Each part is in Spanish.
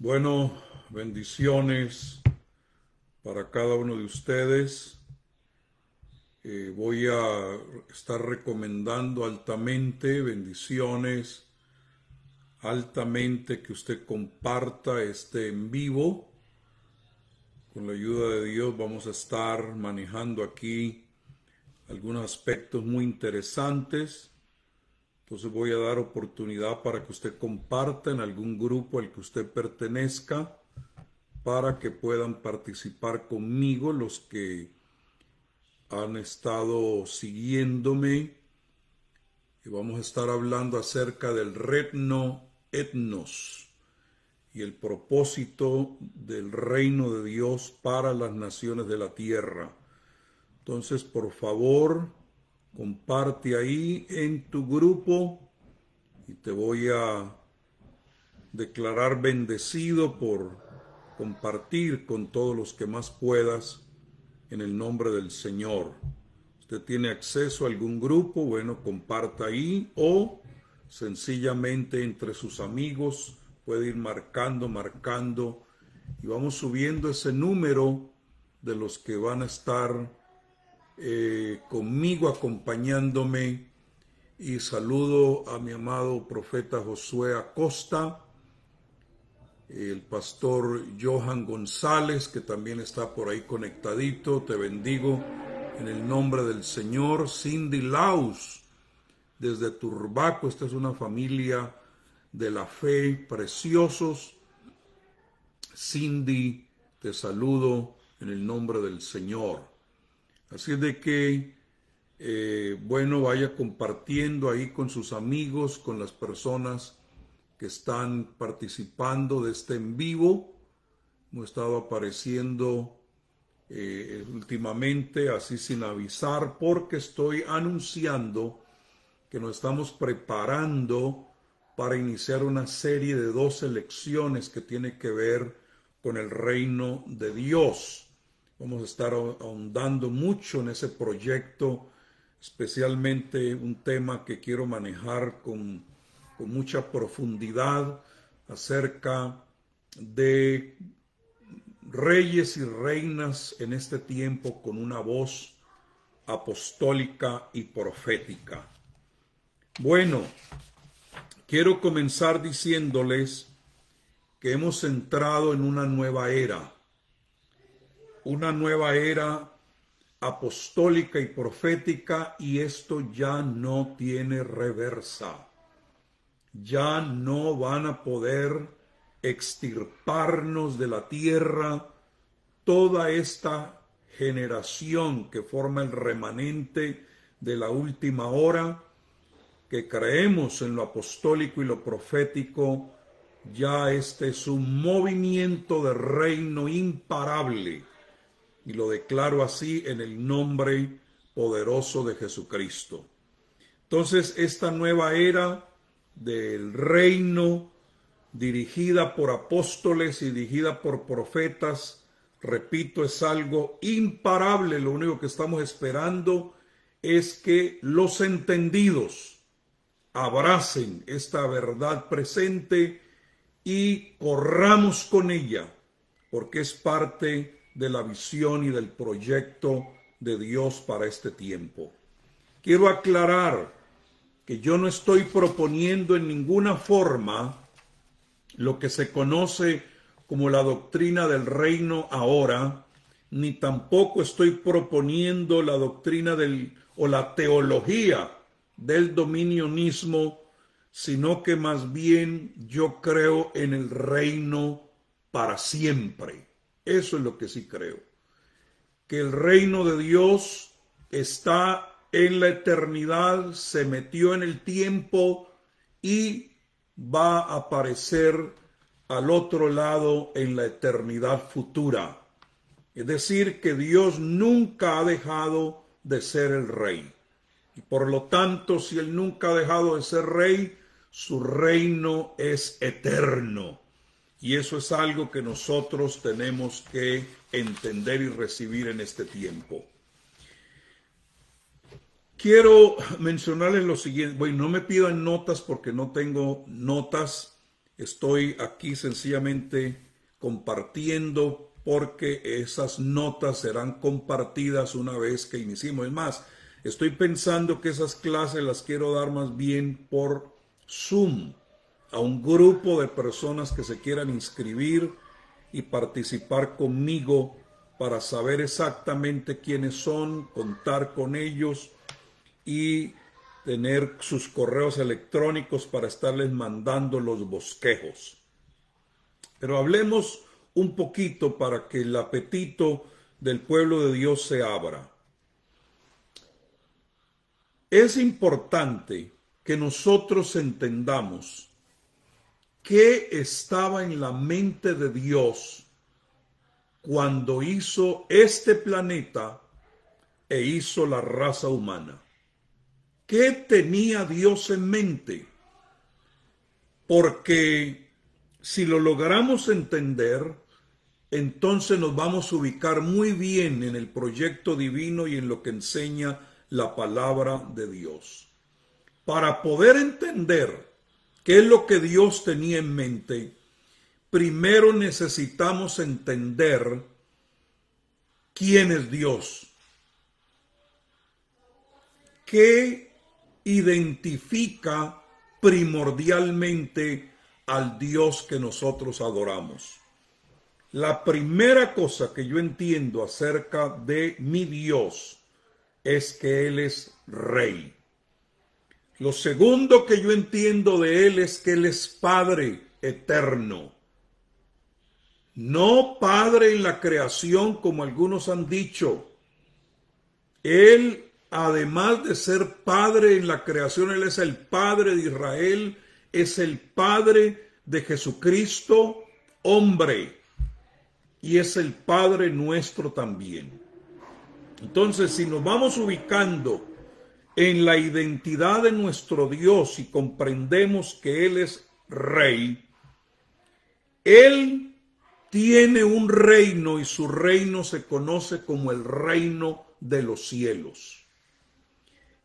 Bueno, bendiciones para cada uno de ustedes. Voy a estar recomendando altamente, bendiciones, altamente que usted comparta este en vivo. Con la ayuda de Dios vamos a estar manejando aquí algunos aspectos muy interesantes. Entonces voy a dar oportunidad para que usted comparta en algún grupo al que usted pertenezca, para que puedan participar conmigo los que han estado siguiéndome. Y vamos a estar hablando acerca del reino etnos y el propósito del reino de Dios para las naciones de la tierra. Entonces, por favor, comparte ahí en tu grupo y te voy a declarar bendecido por compartir con todos los que más puedas en el nombre del Señor. Usted tiene acceso a algún grupo, bueno, comparta ahí, o sencillamente entre sus amigos puede ir marcando y vamos subiendo ese número de los que van a estar conmigo acompañándome. Y saludo a mi amado profeta Josué Acosta, el pastor Johan González, que también está por ahí conectadito. Te bendigo en el nombre del Señor. Cindy Laus, desde Turbaco. Esta es una familia de la fe, preciosos. Cindy, te saludo en el nombre del Señor. Así es de que, bueno, vaya compartiendo ahí con sus amigos, con las personas que están participando de este en vivo. Hemos estado apareciendo últimamente así sin avisar, porque estoy anunciando que nos estamos preparando para iniciar una serie de 2 lecciones que tiene que ver con el reino de Dios. Vamos a estar ahondando mucho en ese proyecto, especialmente un tema que quiero manejar con mucha profundidad acerca de reyes y reinas en este tiempo con una voz apostólica y profética. Bueno, quiero comenzar diciéndoles que hemos entrado en una nueva era apostólica y profética, y esto ya no tiene reversa. Ya no van a poder extirparnos de la tierra toda esta generación que forma el remanente de la última hora, que creemos en lo apostólico y lo profético. Ya este es un movimiento de reino imparable, y lo declaro así en el nombre poderoso de Jesucristo. Entonces, esta nueva era del reino, dirigida por apóstoles y dirigida por profetas, repito, es algo imparable. Lo único que estamos esperando es que los entendidos abracen esta verdad presente y corramos con ella, porque es parte de la visión y del proyecto de Dios para este tiempo. Quiero aclarar que yo no estoy proponiendo en ninguna forma lo que se conoce como la doctrina del reino ahora, ni tampoco estoy proponiendo la doctrina o la teología del dominionismo, sino que más bien yo creo en el reino para siempre. Eso es lo que sí creo, que el reino de Dios está en la eternidad, se metió en el tiempo y va a aparecer al otro lado en la eternidad futura. Es decir, que Dios nunca ha dejado de ser el rey. Y por lo tanto, si Él nunca ha dejado de ser rey, su reino es eterno. Y eso es algo que nosotros tenemos que entender y recibir en este tiempo. Quiero mencionarles lo siguiente. Bueno, no me pidan notas porque no tengo notas. Estoy aquí sencillamente compartiendo porque esas notas serán compartidas una vez que iniciemos. Es más, estoy pensando que esas clases las quiero dar más bien por Zoom a un grupo de personas que se quieran inscribir y participar conmigo para saber exactamente quiénes son, contar con ellos y tener sus correos electrónicos para estarles mandando los bosquejos. Pero hablemos un poquito para que el apetito del pueblo de Dios se abra. Es importante que nosotros entendamos qué estaba en la mente de Dios cuando hizo este planeta e hizo la raza humana. ¿Qué tenía Dios en mente? Porque si lo logramos entender, entonces nos vamos a ubicar muy bien en el proyecto divino y en lo que enseña la palabra de Dios. Para poder entender qué es lo que Dios tenía en mente, primero necesitamos entender quién es Dios. ¿Qué identifica primordialmente al Dios que nosotros adoramos? La primera cosa que yo entiendo acerca de mi Dios es que Él es Rey. Lo segundo que yo entiendo de Él es que Él es Padre eterno. No Padre en la creación como algunos han dicho. Él, además de ser Padre en la creación, Él es el Padre de Israel, es el Padre de Jesucristo, hombre, y es el Padre nuestro también. Entonces, si nos vamos ubicando en la identidad de nuestro Dios y comprendemos que Él es Rey, Él tiene un reino y su reino se conoce como el reino de los cielos.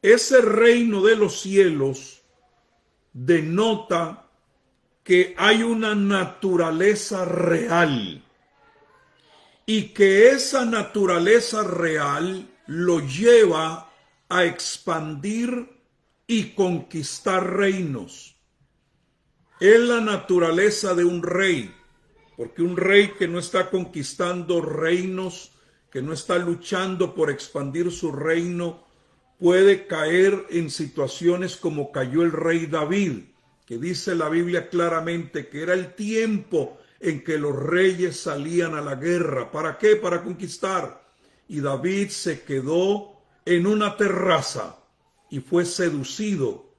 Ese reino de los cielos denota que hay una naturaleza real y que esa naturaleza real lo lleva a expandir y conquistar reinos. Es la naturaleza de un rey, porque un rey que no está conquistando reinos, que no está luchando por expandir su reino, puede caer en situaciones como cayó el rey David, que dice la Biblia claramente que era el tiempo en que los reyes salían a la guerra. ¿Para qué? Para conquistar. Y David se quedó en una terraza y fue seducido,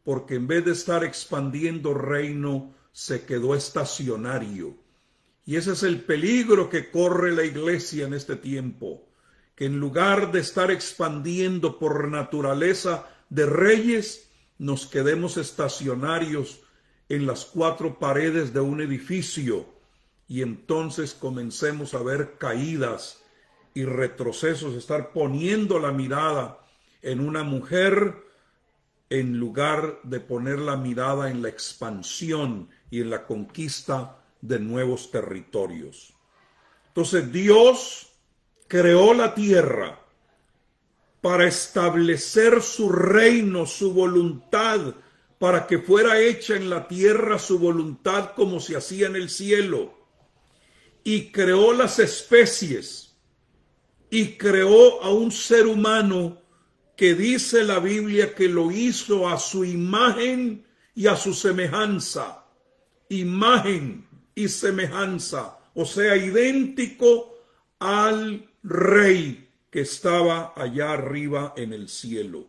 porque en vez de estar expandiendo reino, se quedó estacionario. Y ese es el peligro que corre la iglesia en este tiempo, que en lugar de estar expandiendo por naturaleza de reyes, nos quedemos estacionarios en las cuatro paredes de un edificio y entonces comencemos a ver caídas y retrocesos, estar poniendo la mirada en una mujer en lugar de poner la mirada en la expansión y en la conquista de nuevos territorios. Entonces Dios creó la tierra para establecer su reino, su voluntad, para que fuera hecha en la tierra su voluntad como se hacía en el cielo. Y creó las especies y creó a un ser humano que dice la Biblia que lo hizo a su imagen y a su semejanza. Imagen y semejanza, o sea, idéntico al rey que estaba allá arriba en el cielo.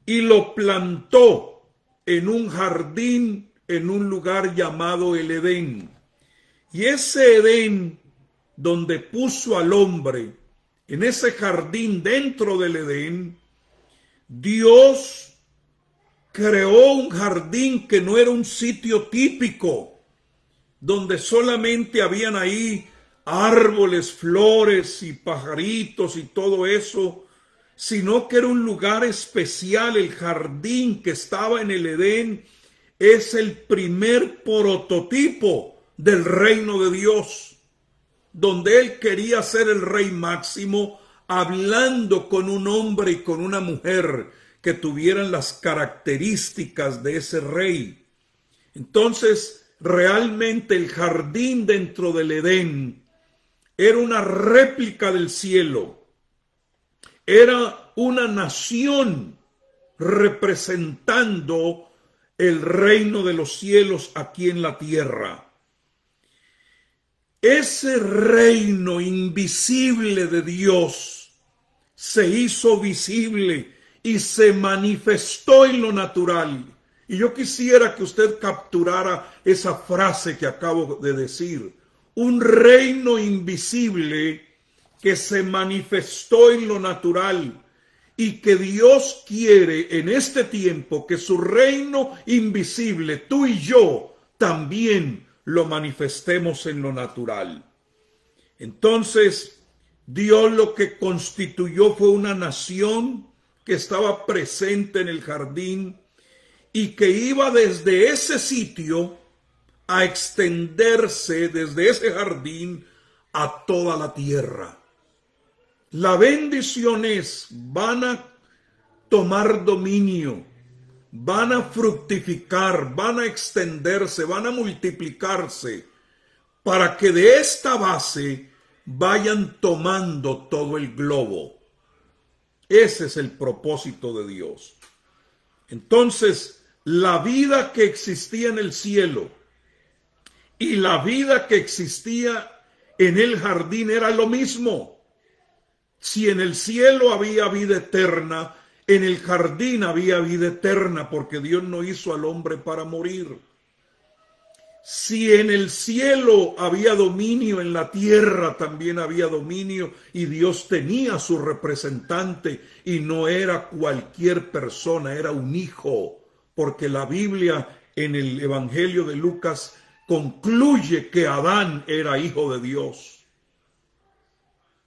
Y lo plantó en un jardín, en un lugar llamado el Edén. Y ese Edén, donde puso al hombre, en ese jardín dentro del Edén, Dios creó un jardín que no era un sitio típico, donde solamente habían ahí árboles, flores y pajaritos y todo eso, sino que era un lugar especial. El jardín que estaba en el Edén es el primer prototipo del reino de Dios, donde él quería ser el rey máximo, hablando con un hombre y con una mujer que tuvieran las características de ese rey. Entonces, realmente el jardín dentro del Edén era una réplica del cielo. Era una nación representando el reino de los cielos aquí en la tierra. Ese reino invisible de Dios se hizo visible y se manifestó en lo natural. Y yo quisiera que usted capturara esa frase que acabo de decir. Un reino invisible que se manifestó en lo natural y que Dios quiere en este tiempo que su reino invisible, tú y yo, también lo manifestemos en lo natural. Entonces, Dios lo que constituyó fue una nación que estaba presente en el jardín y que iba desde ese sitio a extenderse desde ese jardín a toda la tierra. La bendición es, van a tomar dominio, van a fructificar, van a extenderse, van a multiplicarse, para que de esta base vayan tomando todo el globo. Ese es el propósito de Dios. Entonces, la vida que existía en el cielo y la vida que existía en el jardín era lo mismo. Si en el cielo había vida eterna, en el jardín había vida eterna, porque Dios no hizo al hombre para morir. Si en el cielo había dominio, en la tierra también había dominio, y Dios tenía su representante, y no era cualquier persona, era un hijo, porque la Biblia en el Evangelio de Lucas concluye que Adán era hijo de Dios.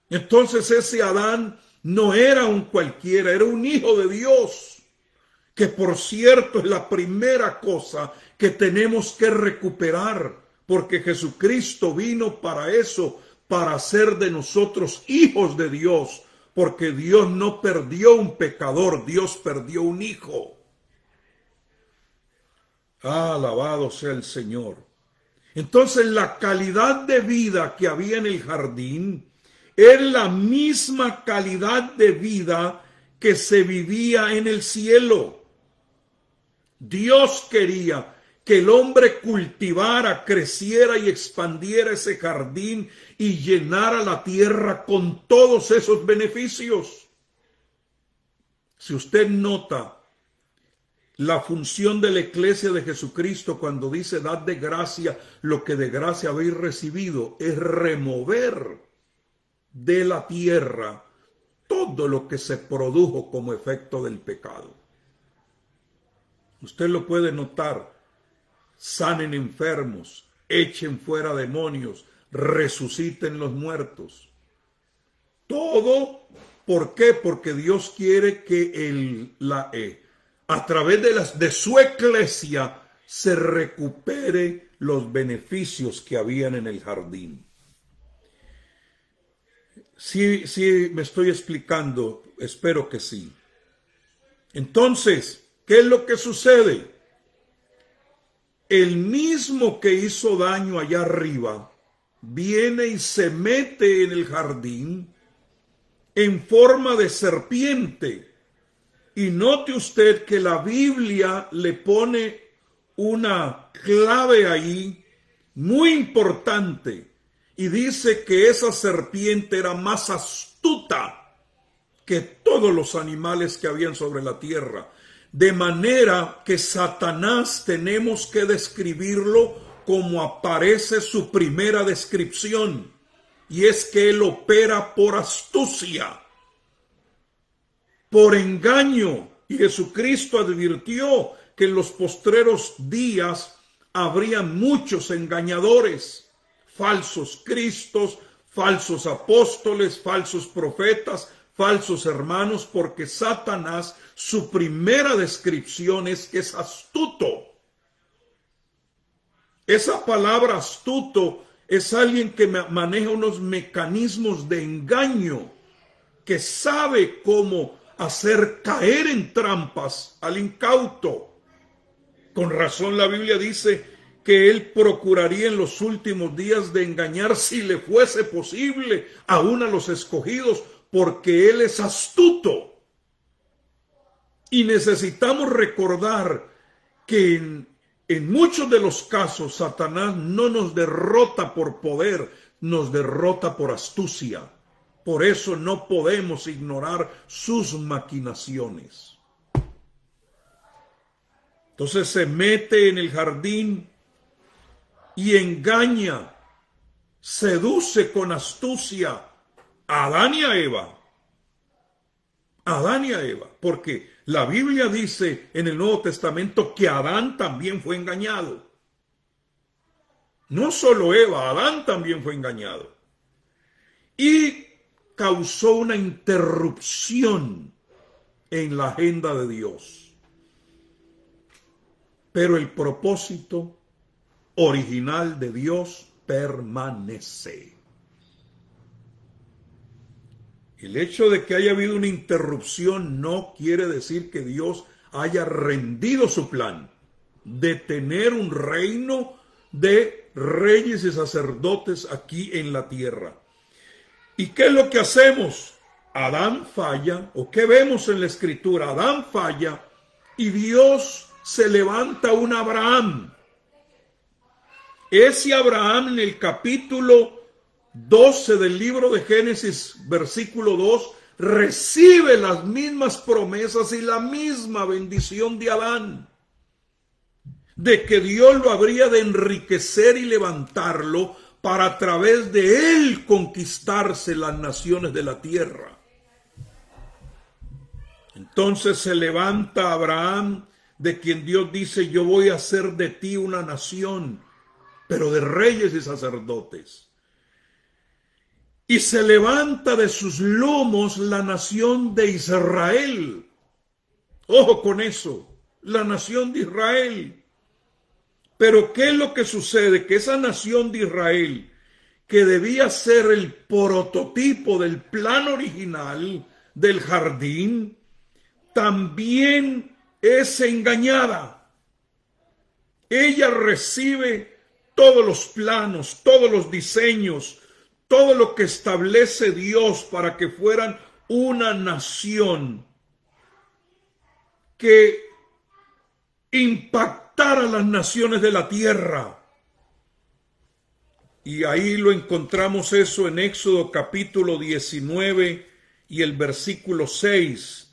Entonces ese Adán no era un cualquiera, era un hijo de Dios, que por cierto es la primera cosa que tenemos que recuperar, porque Jesucristo vino para eso, para hacer de nosotros hijos de Dios, porque Dios no perdió un pecador, Dios perdió un hijo. Alabado sea el Señor. Entonces la calidad de vida que había en el jardín es la misma calidad de vida que se vivía en el cielo. Dios quería que el hombre cultivara, creciera y expandiera ese jardín y llenara la tierra con todos esos beneficios. Si usted nota la función de la iglesia de Jesucristo cuando dice dad de gracia lo que de gracia habéis recibido, es remover de la tierra todo lo que se produjo como efecto del pecado. Usted lo puede notar: sanen enfermos, echen fuera demonios, resuciten los muertos. Todo, ¿por qué? Porque Dios quiere que a través de su iglesia se recupere los beneficios que habían en el jardín. Sí, me estoy explicando, espero que sí. Entonces, ¿qué es lo que sucede? El mismo que hizo daño allá arriba viene y se mete en el jardín en forma de serpiente. Y note usted que la Biblia le pone una clave ahí muy importante. Y dice que esa serpiente era más astuta que todos los animales que habían sobre la tierra. De manera que Satanás tenemos que describirlo como aparece su primera descripción. Y es que él opera por astucia, por engaño. Y Jesucristo advirtió que en los postreros días habría muchos engañadores. Falsos cristos, falsos apóstoles, falsos profetas, falsos hermanos, porque Satanás, su primera descripción es que es astuto. Esa palabra astuto es alguien que maneja unos mecanismos de engaño, que sabe cómo hacer caer en trampas al incauto. Con razón la Biblia dice que él procuraría en los últimos días de engañar, si le fuese posible, aún a los escogidos, porque él es astuto. Y necesitamos recordar que en muchos de los casos Satanás no nos derrota por poder, nos derrota por astucia. Por eso no podemos ignorar sus maquinaciones. Entonces se mete en el jardín y engaña, seduce con astucia a Adán y a Eva. Adán y a Eva, porque la Biblia dice en el Nuevo Testamento que Adán también fue engañado. No solo Eva, Adán también fue engañado. Y causó una interrupción en la agenda de Dios. Pero el propósito original de Dios permanece. El hecho de que haya habido una interrupción no quiere decir que Dios haya rendido su plan de tener un reino de reyes y sacerdotes aquí en la tierra. ¿Y qué es lo que hacemos? Adán falla, o qué vemos en la Escritura, Adán falla y Dios se levanta un Abraham. Ese Abraham en el capítulo 12 del libro de Génesis, versículo 2, recibe las mismas promesas y la misma bendición de Adán, de que Dios lo habría de enriquecer y levantarlo para a través de él conquistarse las naciones de la tierra. Entonces se levanta Abraham, de quien Dios dice: yo voy a hacer de ti una nación, pero de reyes y sacerdotes. Y se levanta de sus lomos la nación de Israel. Ojo con eso, la nación de Israel. Pero ¿qué es lo que sucede? Que esa nación de Israel, que debía ser el prototipo del plan original del jardín, también es engañada. Ella recibe todos los planos, todos los diseños, todo lo que establece Dios para que fueran una nación que impactara a las naciones de la tierra. Y ahí lo encontramos eso en Éxodo capítulo 19 y el versículo 6,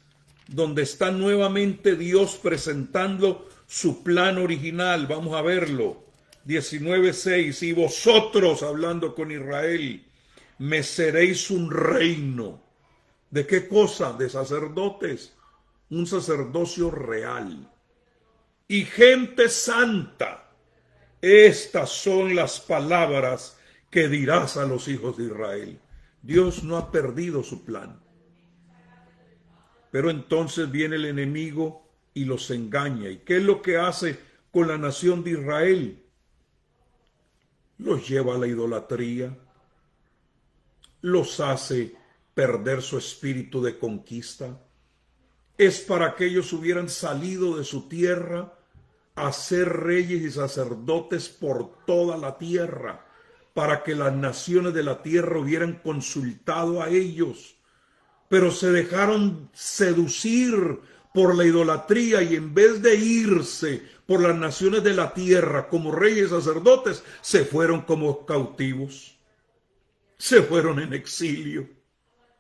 donde está nuevamente Dios presentando su plan original. Vamos a verlo. 19:6, y vosotros, hablando con Israel, me seréis un reino. ¿De qué cosa? De sacerdotes, un sacerdocio real. Y gente santa. Estas son las palabras que dirás a los hijos de Israel. Dios no ha perdido su plan. Pero entonces viene el enemigo y los engaña. ¿Y qué es lo que hace con la nación de Israel? Los lleva a la idolatría, los hace perder su espíritu de conquista. Es para que ellos hubieran salido de su tierra a ser reyes y sacerdotes por toda la tierra, para que las naciones de la tierra hubieran consultado a ellos. Pero se dejaron seducir por la idolatría y en vez de irse por las naciones de la tierra como reyes y sacerdotes, se fueron como cautivos. Se fueron en exilio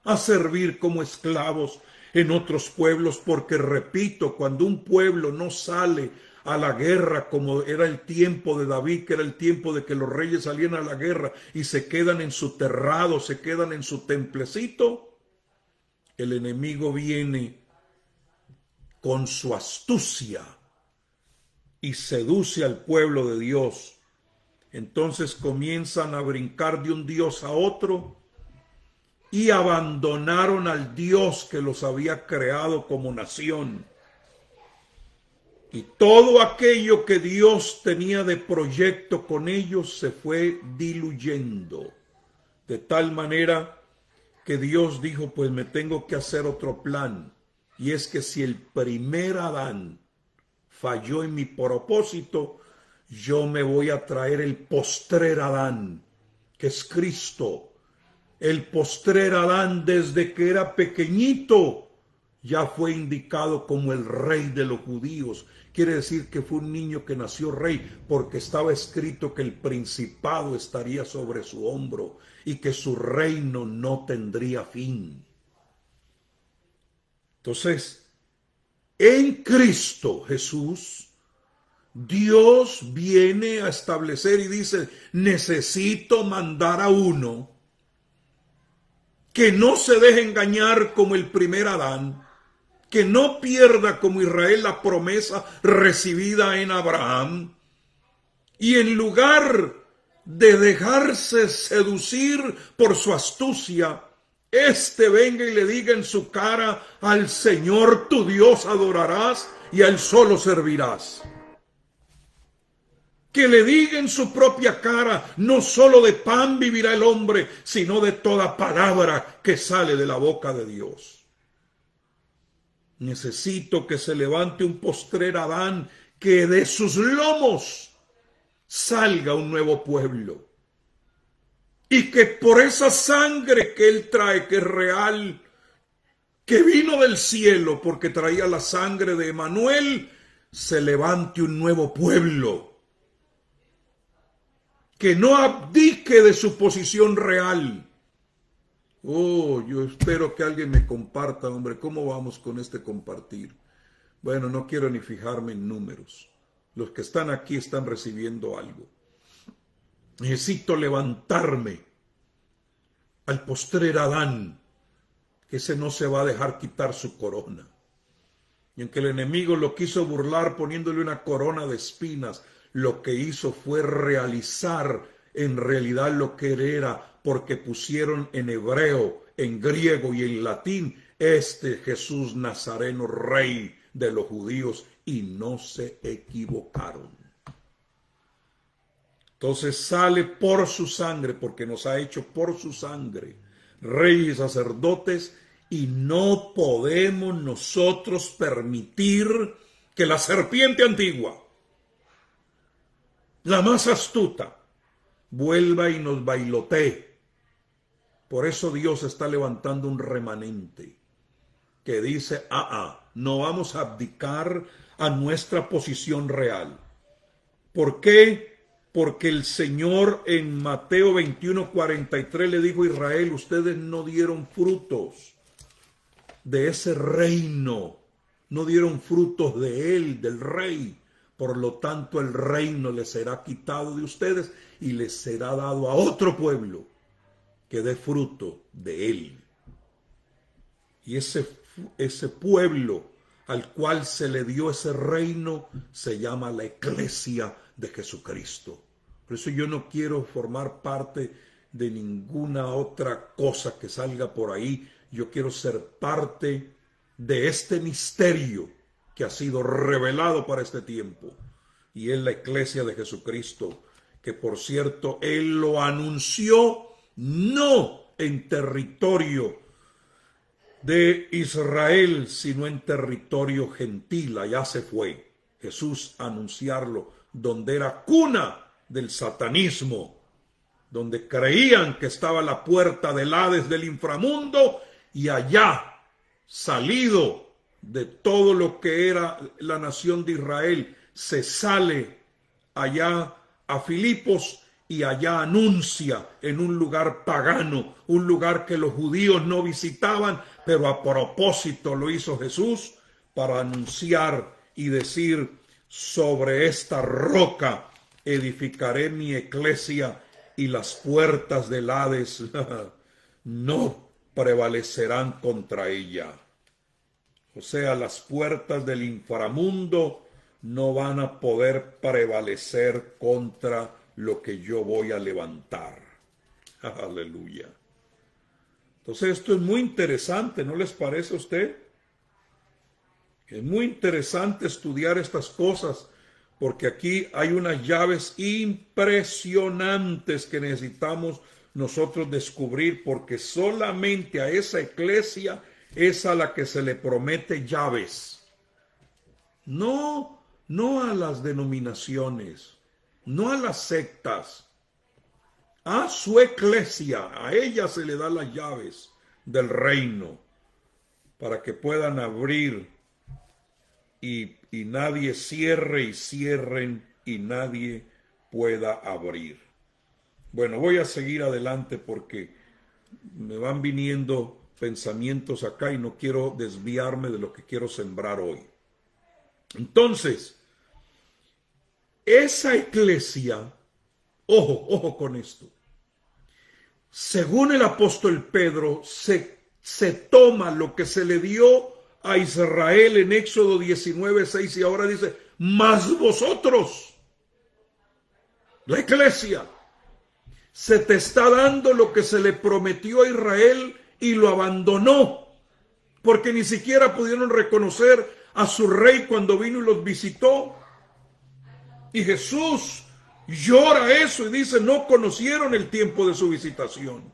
a servir como esclavos en otros pueblos, porque repito, cuando un pueblo no sale a la guerra como era el tiempo de David, que era el tiempo de que los reyes salían a la guerra y se quedan en su terrado, se quedan en su templecito, el enemigo viene con su astucia y seduce al pueblo de Dios. Entonces comienzan a brincar de un Dios a otro y abandonaron al Dios que los había creado como nación. Y todo aquello que Dios tenía de proyecto con ellos se fue diluyendo. De tal manera que Dios dijo, pues me tengo que hacer otro plan. Y es que si el primer Adán falló en mi propósito, yo me voy a traer el postrer Adán, que es Cristo. El postrer Adán, desde que era pequeñito, ya fue indicado como el rey de los judíos. Quiere decir que fue un niño que nació rey, porque estaba escrito que el principado estaría sobre su hombro y que su reino no tendría fin. Entonces, en Cristo Jesús, Dios viene a establecer y dice, necesito mandar a uno que no se deje engañar como el primer Adán, que no pierda como Israel la promesa recibida en Abraham, y en lugar de dejarse seducir por su astucia, venga y le diga en su cara, al Señor tu Dios adorarás y a Él solo servirás. Que le diga en su propia cara, no solo de pan vivirá el hombre, sino de toda palabra que sale de la boca de Dios. Necesito que se levante un postrer Adán, que de sus lomos salga un nuevo pueblo. Y que por esa sangre que él trae, que es real, que vino del cielo porque traía la sangre de Emanuel, se levante un nuevo pueblo. Que no abdique de su posición real. Oh, yo espero que alguien me comparta, hombre, ¿cómo vamos con este compartir? Bueno, no quiero ni fijarme en números. Los que están aquí están recibiendo algo. Necesito levantarme al postrer Adán, que ese no se va a dejar quitar su corona. Y aunque el enemigo lo quiso burlar poniéndole una corona de espinas, lo que hizo fue realizar en realidad lo que era, porque pusieron en hebreo, en griego y en latín, Jesús Nazareno, rey de los judíos, y no se equivocaron. Entonces sale por su sangre, porque nos ha hecho por su sangre, reyes y sacerdotes, y no podemos nosotros permitir que la serpiente antigua, la más astuta, vuelva y nos bailotee. Por eso Dios está levantando un remanente que dice, no vamos a abdicar a nuestra posición real. ¿Por qué? Porque el Señor en Mateo 21:43 le dijo a Israel, ustedes no dieron frutos de ese reino, no dieron frutos de él, del rey. Por lo tanto, el reino les será quitado de ustedes y les será dado a otro pueblo que dé fruto de él. Y ese pueblo al cual se le dio ese reino se llama la Iglesia de Jesucristo. Por eso yo no quiero formar parte de ninguna otra cosa que salga por ahí. Yo quiero ser parte de este misterio que ha sido revelado para este tiempo, y es la Iglesia de Jesucristo, que por cierto Él lo anunció no en territorio de Israel, sino en territorio gentil. Allá se fue Jesús a anunciarlo, donde era cuna del satanismo, donde creían que estaba la puerta del Hades, del inframundo, y allá, salido de todo lo que era la nación de Israel, se sale allá a Filipos y allá anuncia en un lugar pagano, un lugar que los judíos no visitaban, pero a propósito lo hizo Jesús para anunciar y decir, sobre esta roca edificaré mi iglesia y las puertas del Hades no prevalecerán contra ella. O sea, las puertas del inframundo no van a poder prevalecer contra lo que yo voy a levantar. Aleluya. Entonces esto es muy interesante, ¿no les parece a usted? Es muy interesante estudiar estas cosas porque aquí hay unas llaves impresionantes que necesitamos nosotros descubrir, porque solamente a esa iglesia es a la que se le promete llaves. No a las denominaciones, no a las sectas, a su iglesia, a ella se le da las llaves del reino para que puedan abrir y nadie cierre y cierren y nadie pueda abrir. Bueno, voy a seguir adelante porque me van viniendo pensamientos acá y no quiero desviarme de lo que quiero sembrar hoy. Entonces, esa iglesia, ojo con esto, según el apóstol Pedro, se toma lo que se le dio a Israel en Éxodo 19:6 y ahora dice, mas vosotros, la iglesia, se te está dando lo que se le prometió a Israel y lo abandonó, porque ni siquiera pudieron reconocer a su rey cuando vino y los visitó. Y Jesús llora eso y dice, no conocieron el tiempo de su visitación,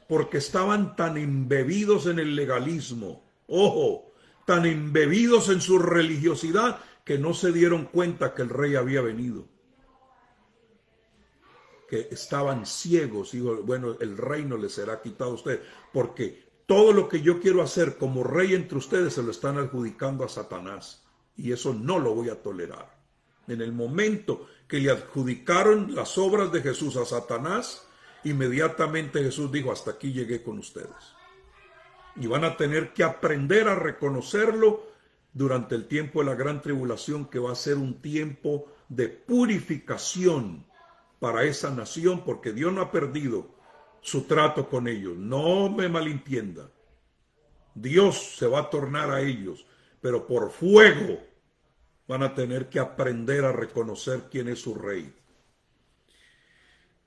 porque estaban tan embebidos en el legalismo, ojo, tan embebidos en su religiosidad, que no se dieron cuenta que el rey había venido. Que estaban ciegos y bueno, el reino les será quitado a ustedes, porque todo lo que yo quiero hacer como rey entre ustedes se lo están adjudicando a Satanás, y eso no lo voy a tolerar. En el momento que le adjudicaron las obras de Jesús a Satanás, inmediatamente Jesús dijo, hasta aquí llegué con ustedes. Y van a tener que aprender a reconocerlo durante el tiempo de la gran tribulación, que va a ser un tiempo de purificación para esa nación, porque Dios no ha perdido su trato con ellos. No me malentienda. Dios se va a tornar a ellos, pero por fuego van a tener que aprender a reconocer quién es su rey.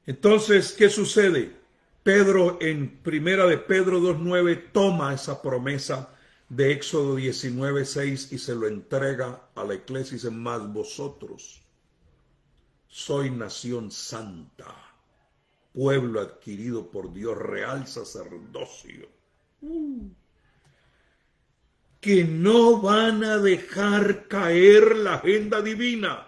Entonces, ¿qué sucede? Pedro, en primera de Pedro 2:9, toma esa promesa de Éxodo 19:6 y se lo entrega a la iglesia y dice, mas vosotros sois nación santa, pueblo adquirido por Dios, real sacerdocio, que no van a dejar caer la agenda divina.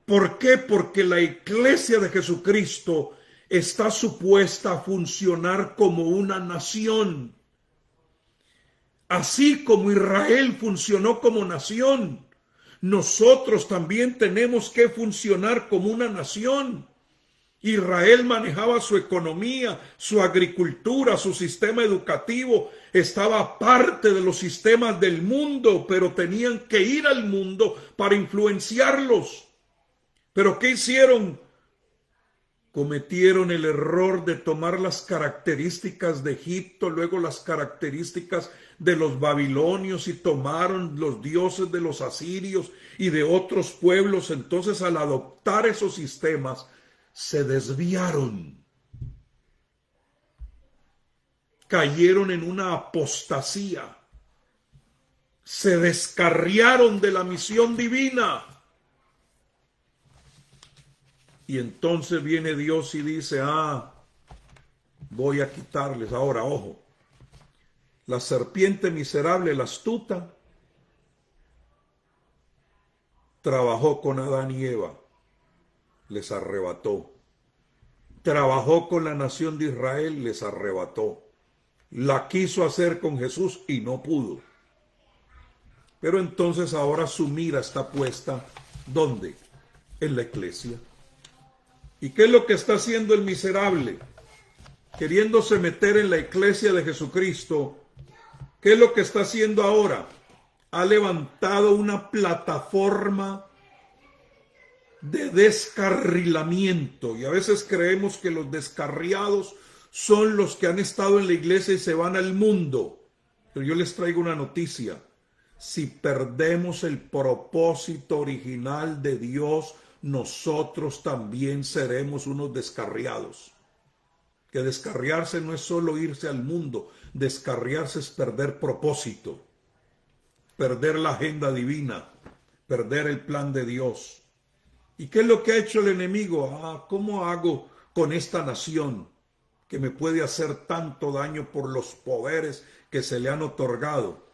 ¿Por qué? Porque la iglesia de Jesucristo está supuesta a funcionar como una nación. Así como Israel funcionó como nación, nosotros también tenemos que funcionar como una nación. Israel manejaba su economía, su agricultura, su sistema educativo, estaba parte de los sistemas del mundo, pero tenían que ir al mundo para influenciarlos. ¿Pero qué hicieron? Cometieron el error de tomar las características de Egipto, luego las características de los babilonios, y tomaron los dioses de los asirios y de otros pueblos. Entonces, al adoptar esos sistemas, se desviaron. Cayeron en una apostasía. Se descarriaron de la misión divina. Y entonces viene Dios y dice, voy a quitarles. Ahora, ojo, la serpiente miserable, la astuta, trabajó con Adán y Eva, les arrebató. Trabajó con la nación de Israel, les arrebató. La quiso hacer con Jesús y no pudo. Pero entonces ahora su mira está puesta, ¿dónde? En la iglesia. ¿Y qué es lo que está haciendo el miserable? Queriéndose meter en la iglesia de Jesucristo. ¿Qué es lo que está haciendo ahora? Ha levantado una plataforma de descarrilamiento. Y a veces creemos que los descarriados son los que han estado en la iglesia y se van al mundo. Pero yo les traigo una noticia. Si perdemos el propósito original de Dios, nosotros también seremos unos descarriados. que descarriarse no es solo irse al mundo, descarriarse es perder propósito, perder la agenda divina, perder el plan de Dios. ¿Y qué es lo que ha hecho el enemigo? ¿Cómo hago con esta nación que me puede hacer tanto daño por los poderes que se le han otorgado?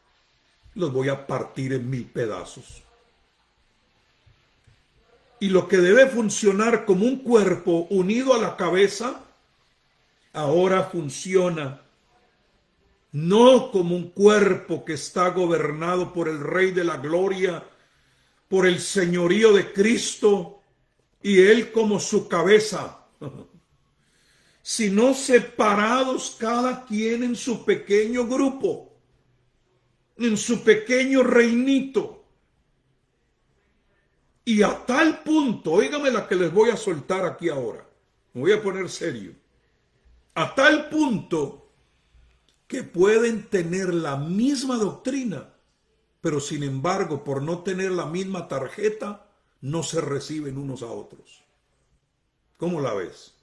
Los voy a partir en 1000 pedazos. Y lo que debe funcionar como un cuerpo unido a la cabeza, ahora funciona no como un cuerpo que está gobernado por el Rey de la Gloria, por el señorío de Cristo y Él como su cabeza, sino separados cada quien en su pequeño grupo, en su pequeño reinito. Y a tal punto, óigame la que les voy a soltar aquí ahora, me voy a poner serio, a tal punto que pueden tener la misma doctrina, pero sin embargo, por no tener la misma tarjeta, no se reciben unos a otros. ¿Cómo la ves?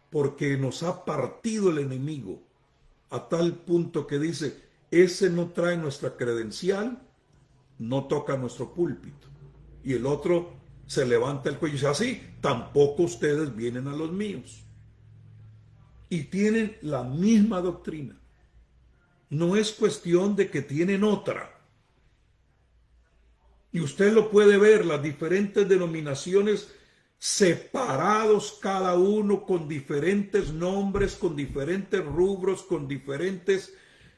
Porque nos ha partido el enemigo a tal punto que dice, ese no trae nuestra credencial, no toca nuestro púlpito. Y el otro se levanta el cuello y dice, así, tampoco ustedes vienen a los míos. Y tienen la misma doctrina. No es cuestión de que tienen otra. Y usted lo puede ver, las diferentes denominaciones separados cada uno con diferentes nombres, con diferentes rubros, con diferentes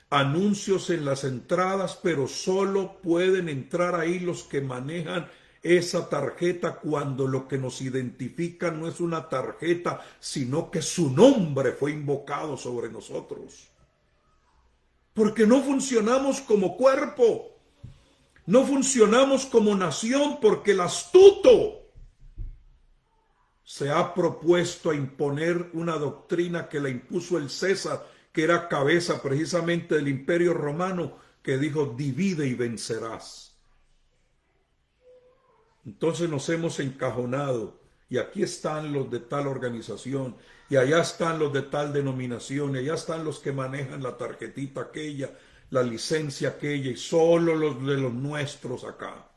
anuncios en las entradas, pero solo pueden entrar ahí los que manejan esa tarjeta cuando lo que nos identifica no es una tarjeta, sino que su nombre fue invocado sobre nosotros. Porque no funcionamos como cuerpo, no funcionamos como nación, porque el astuto se ha propuesto a imponer una doctrina que la impuso el César, que era cabeza precisamente del Imperio Romano, que dijo, divide y vencerás. Entonces nos hemos encajonado, y aquí están los de tal organización, y allá están los de tal denominación, y allá están los que manejan la tarjetita aquella, la licencia aquella, y solo los de los nuestros acá.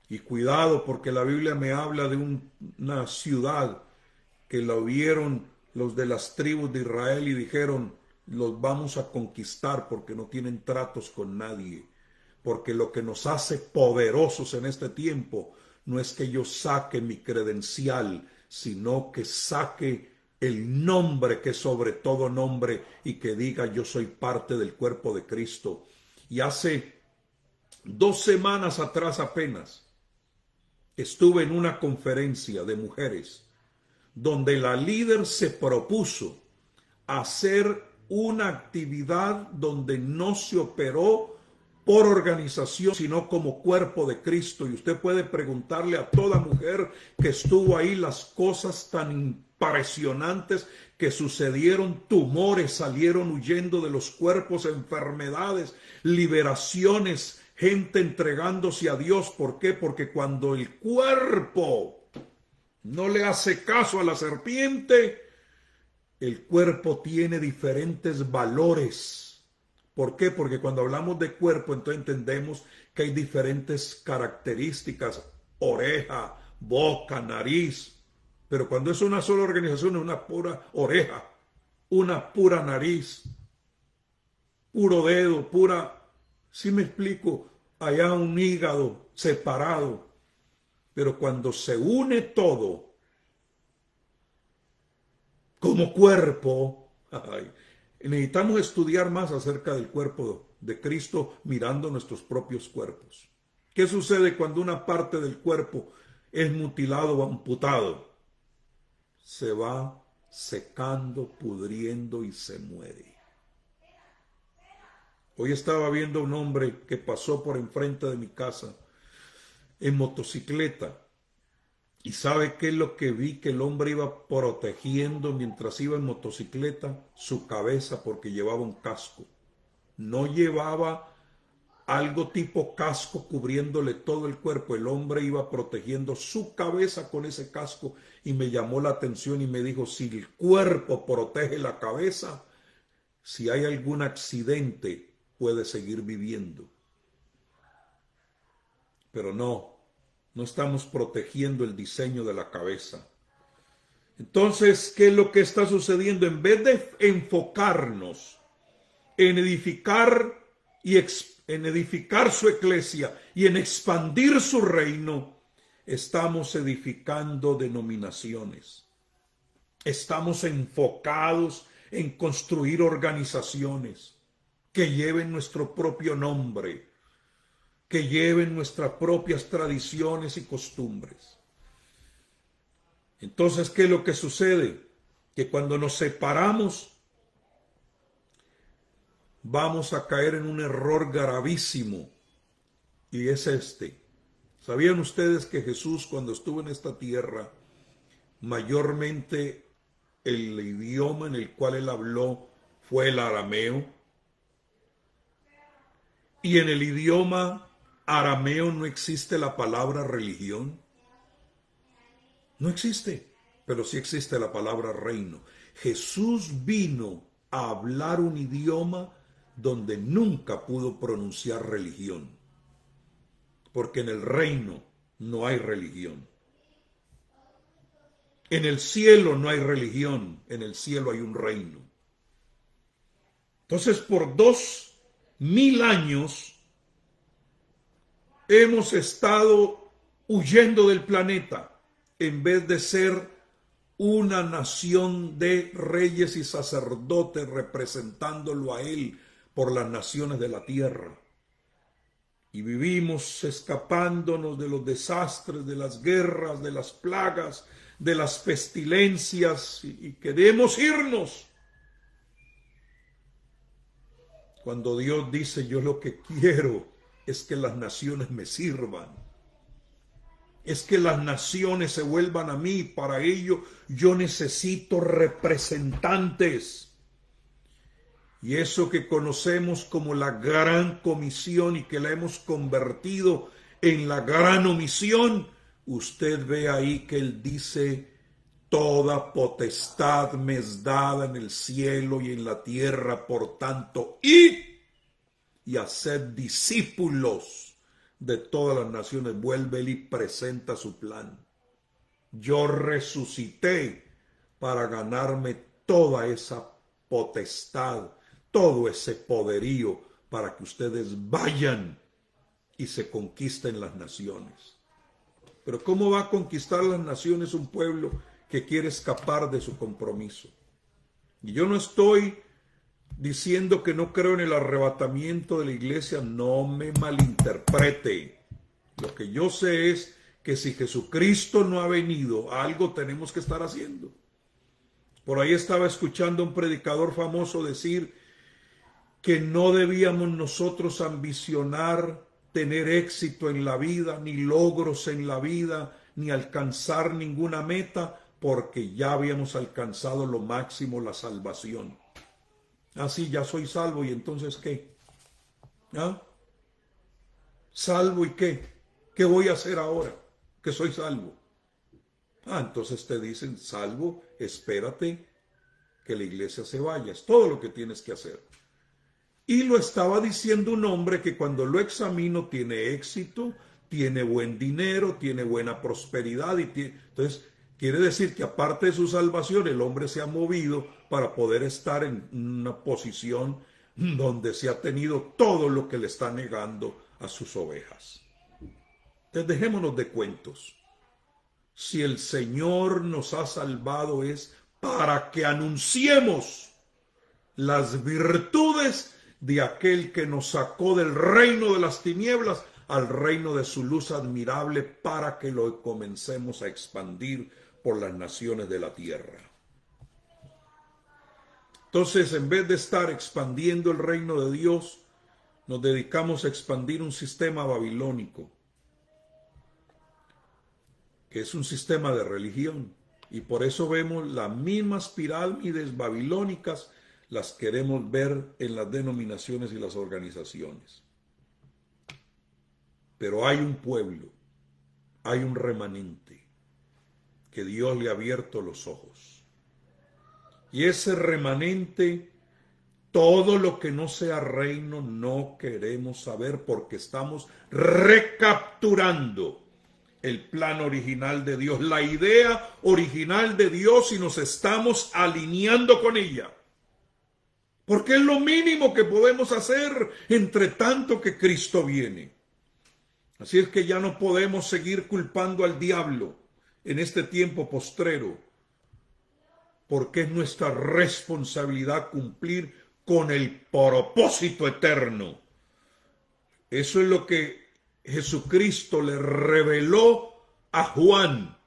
Y cuidado, porque la Biblia me habla de una ciudad que la vieron los de las tribus de Israel y dijeron, los vamos a conquistar porque no tienen tratos con nadie. Porque lo que nos hace poderosos en este tiempo no es que yo saque mi credencial, sino que saque el nombre que es sobre todo nombre y que diga yo soy parte del cuerpo de Cristo. Y hace 2 semanas atrás apenas estuve en una conferencia de mujeres donde la líder se propuso hacer una actividad donde no se operó por organización, sino como cuerpo de Cristo. Y usted puede preguntarle a toda mujer que estuvo ahí las cosas tan impresionantes que sucedieron, tumores salieron huyendo de los cuerpos, enfermedades, liberaciones, gente entregándose a Dios. ¿Por qué? Porque cuando el cuerpo no le hace caso a la serpiente, el cuerpo tiene diferentes valores. ¿Por qué? Porque cuando hablamos de cuerpo, entonces entendemos que hay diferentes características, oreja, boca, nariz. Pero cuando es una sola organización, es una pura oreja, una pura nariz, puro dedo, pura, ¿sí me explico? Allá un hígado separado. Pero cuando se une todo como cuerpo, necesitamos estudiar más acerca del cuerpo de Cristo mirando nuestros propios cuerpos. ¿Qué sucede cuando una parte del cuerpo es mutilado o amputado? Se va secando, pudriendo y se muere. Hoy estaba viendo un hombre que pasó por enfrente de mi casa en motocicleta. ¿Y sabe qué es lo que vi? Que el hombre iba protegiendo mientras iba en motocicleta su cabeza porque llevaba un casco. No llevaba algo tipo casco cubriéndole todo el cuerpo. El hombre iba protegiendo su cabeza con ese casco y me llamó la atención y me dijo, si el cuerpo protege la cabeza, si hay algún accidente puede seguir viviendo. Pero no estamos protegiendo el diseño de la cabeza. Entonces, ¿qué es lo que está sucediendo? En vez de enfocarnos en edificar su iglesia y en expandir su reino, estamos edificando denominaciones. Estamos enfocados en construir organizaciones que lleven nuestro propio nombre, que lleven nuestras propias tradiciones y costumbres. Entonces, ¿qué es lo que sucede? Que cuando nos separamos, vamos a caer en un error gravísimo, y es este. ¿Sabían ustedes que Jesús, cuando estuvo en esta tierra, mayormente el idioma en el cual él habló fue el arameo? Y en el idioma arameo no existe la palabra religión. No existe, pero sí existe la palabra reino. Jesús vino a hablar un idioma donde nunca pudo pronunciar religión, porque en el reino no hay religión. En el cielo no hay religión, en el cielo hay un reino. Entonces, por 2000 años hemos estado huyendo del planeta en vez de ser una nación de reyes y sacerdotes representándolo a él por las naciones de la tierra. Y vivimos escapándonos de los desastres, de las guerras, de las plagas, de las pestilencias, y queremos irnos. Cuando Dios dice, yo lo que quiero es que las naciones me sirvan. Es que las naciones se vuelvan a mí. Para ello yo necesito representantes. Y eso que conocemos como la gran comisión y que la hemos convertido en la gran omisión, usted ve ahí que él dice, toda potestad me es dada en el cielo y en la tierra, por tanto, id y haced discípulos de todas las naciones. Vuelve él y presenta su plan. Yo resucité para ganarme toda esa potestad, todo ese poderío, para que ustedes vayan y se conquisten las naciones. Pero ¿cómo va a conquistar las naciones un pueblo que quiere escapar de su compromiso? Y yo no estoy diciendo que no creo en el arrebatamiento de la iglesia, no me malinterprete. Lo que yo sé es que si Jesucristo no ha venido, algo tenemos que estar haciendo. Por ahí estaba escuchando a un predicador famoso decir que no debíamos nosotros ambicionar tener éxito en la vida, ni logros en la vida, ni alcanzar ninguna meta, porque ya habíamos alcanzado lo máximo, la salvación. Sí, ya soy salvo, ¿y entonces qué? ¿Salvo y qué? ¿Qué voy a hacer ahora que soy salvo? Entonces te dicen, salvo, espérate que la iglesia se vaya. Es todo lo que tienes que hacer. Y lo estaba diciendo un hombre que cuando lo examino tiene éxito, tiene buen dinero, tiene buena prosperidad. Entonces, quiere decir que aparte de su salvación, el hombre se ha movido para poder estar en una posición donde se ha tenido todo lo que le está negando a sus ovejas. Entonces, dejémonos de cuentos. Si el Señor nos ha salvado es para que anunciemos las virtudes de aquel que nos sacó del reino de las tinieblas al reino de su luz admirable, para que lo comencemos a expandir por las naciones de la tierra. Entonces, en vez de estar expandiendo el reino de Dios, nos dedicamos a expandir un sistema babilónico, que es un sistema de religión. Y por eso vemos las mismas pirámides babilónicas, las queremos ver en las denominaciones y las organizaciones. Pero hay un pueblo, hay un remanente que Dios le ha abierto los ojos. Y ese remanente, todo lo que no sea reino no queremos saber, porque estamos recapturando el plan original de Dios, la idea original de Dios, y nos estamos alineando con ella. Porque es lo mínimo que podemos hacer entre tanto que Cristo viene. Así es que ya no podemos seguir culpando al diablo en este tiempo postrero, porque es nuestra responsabilidad cumplir con el propósito eterno. Eso es lo que Jesucristo le reveló a Juan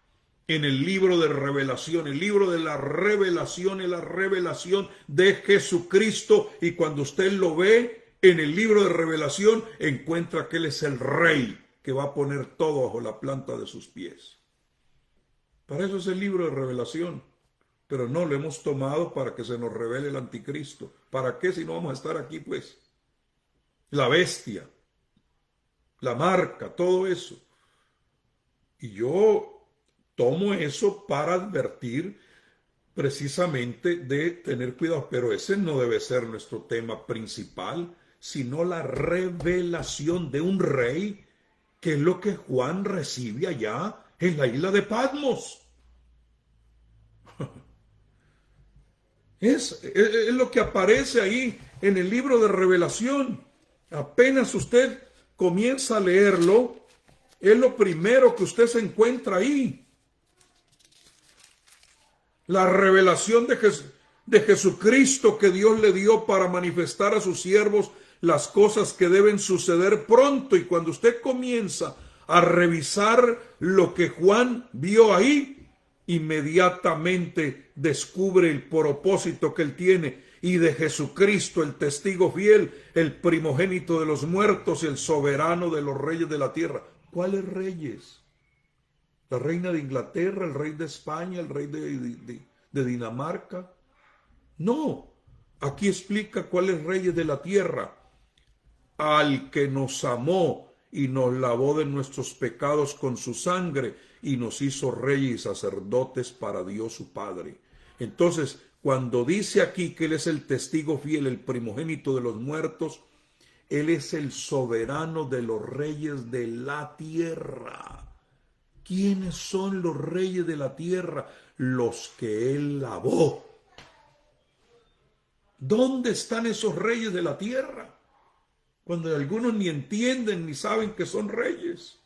en el libro de Revelación. El libro de la revelación es la revelación de Jesucristo, y cuando usted lo ve en el libro de Revelación, encuentra que Él es el Rey que va a poner todo bajo la planta de sus pies. Para eso es el libro de Revelación. Pero no lo hemos tomado para que se nos revele el anticristo. ¿Para qué si no vamos a estar aquí, pues? La bestia, la marca, todo eso. Y yo tomo eso para advertir precisamente de tener cuidado. Pero ese no debe ser nuestro tema principal, sino la revelación de un rey, que es lo que Juan recibe allá en la isla de Patmos. Es lo que aparece ahí en el libro de Revelación. Apenas usted comienza a leerlo, es lo primero que usted se encuentra ahí. La revelación de Jesucristo que Dios le dio para manifestar a sus siervos las cosas que deben suceder pronto. Y cuando usted comienza a revisar lo que Juan vio ahí, inmediatamente descubre el propósito que él tiene, y de Jesucristo, el testigo fiel, el primogénito de los muertos y el soberano de los reyes de la tierra. ¿Cuáles reyes? ¿La reina de Inglaterra, el rey de España, el rey de Dinamarca? No, aquí explica cuáles reyes de la tierra. Al que nos amó y nos lavó de nuestros pecados con su sangre, y nos hizo reyes y sacerdotes para Dios su Padre. Entonces, cuando dice aquí que Él es el testigo fiel, el primogénito de los muertos, Él es el soberano de los reyes de la tierra. ¿Quiénes son los reyes de la tierra? Los que Él lavó. ¿Dónde están esos reyes de la tierra? Cuando algunos ni entienden ni saben que son reyes.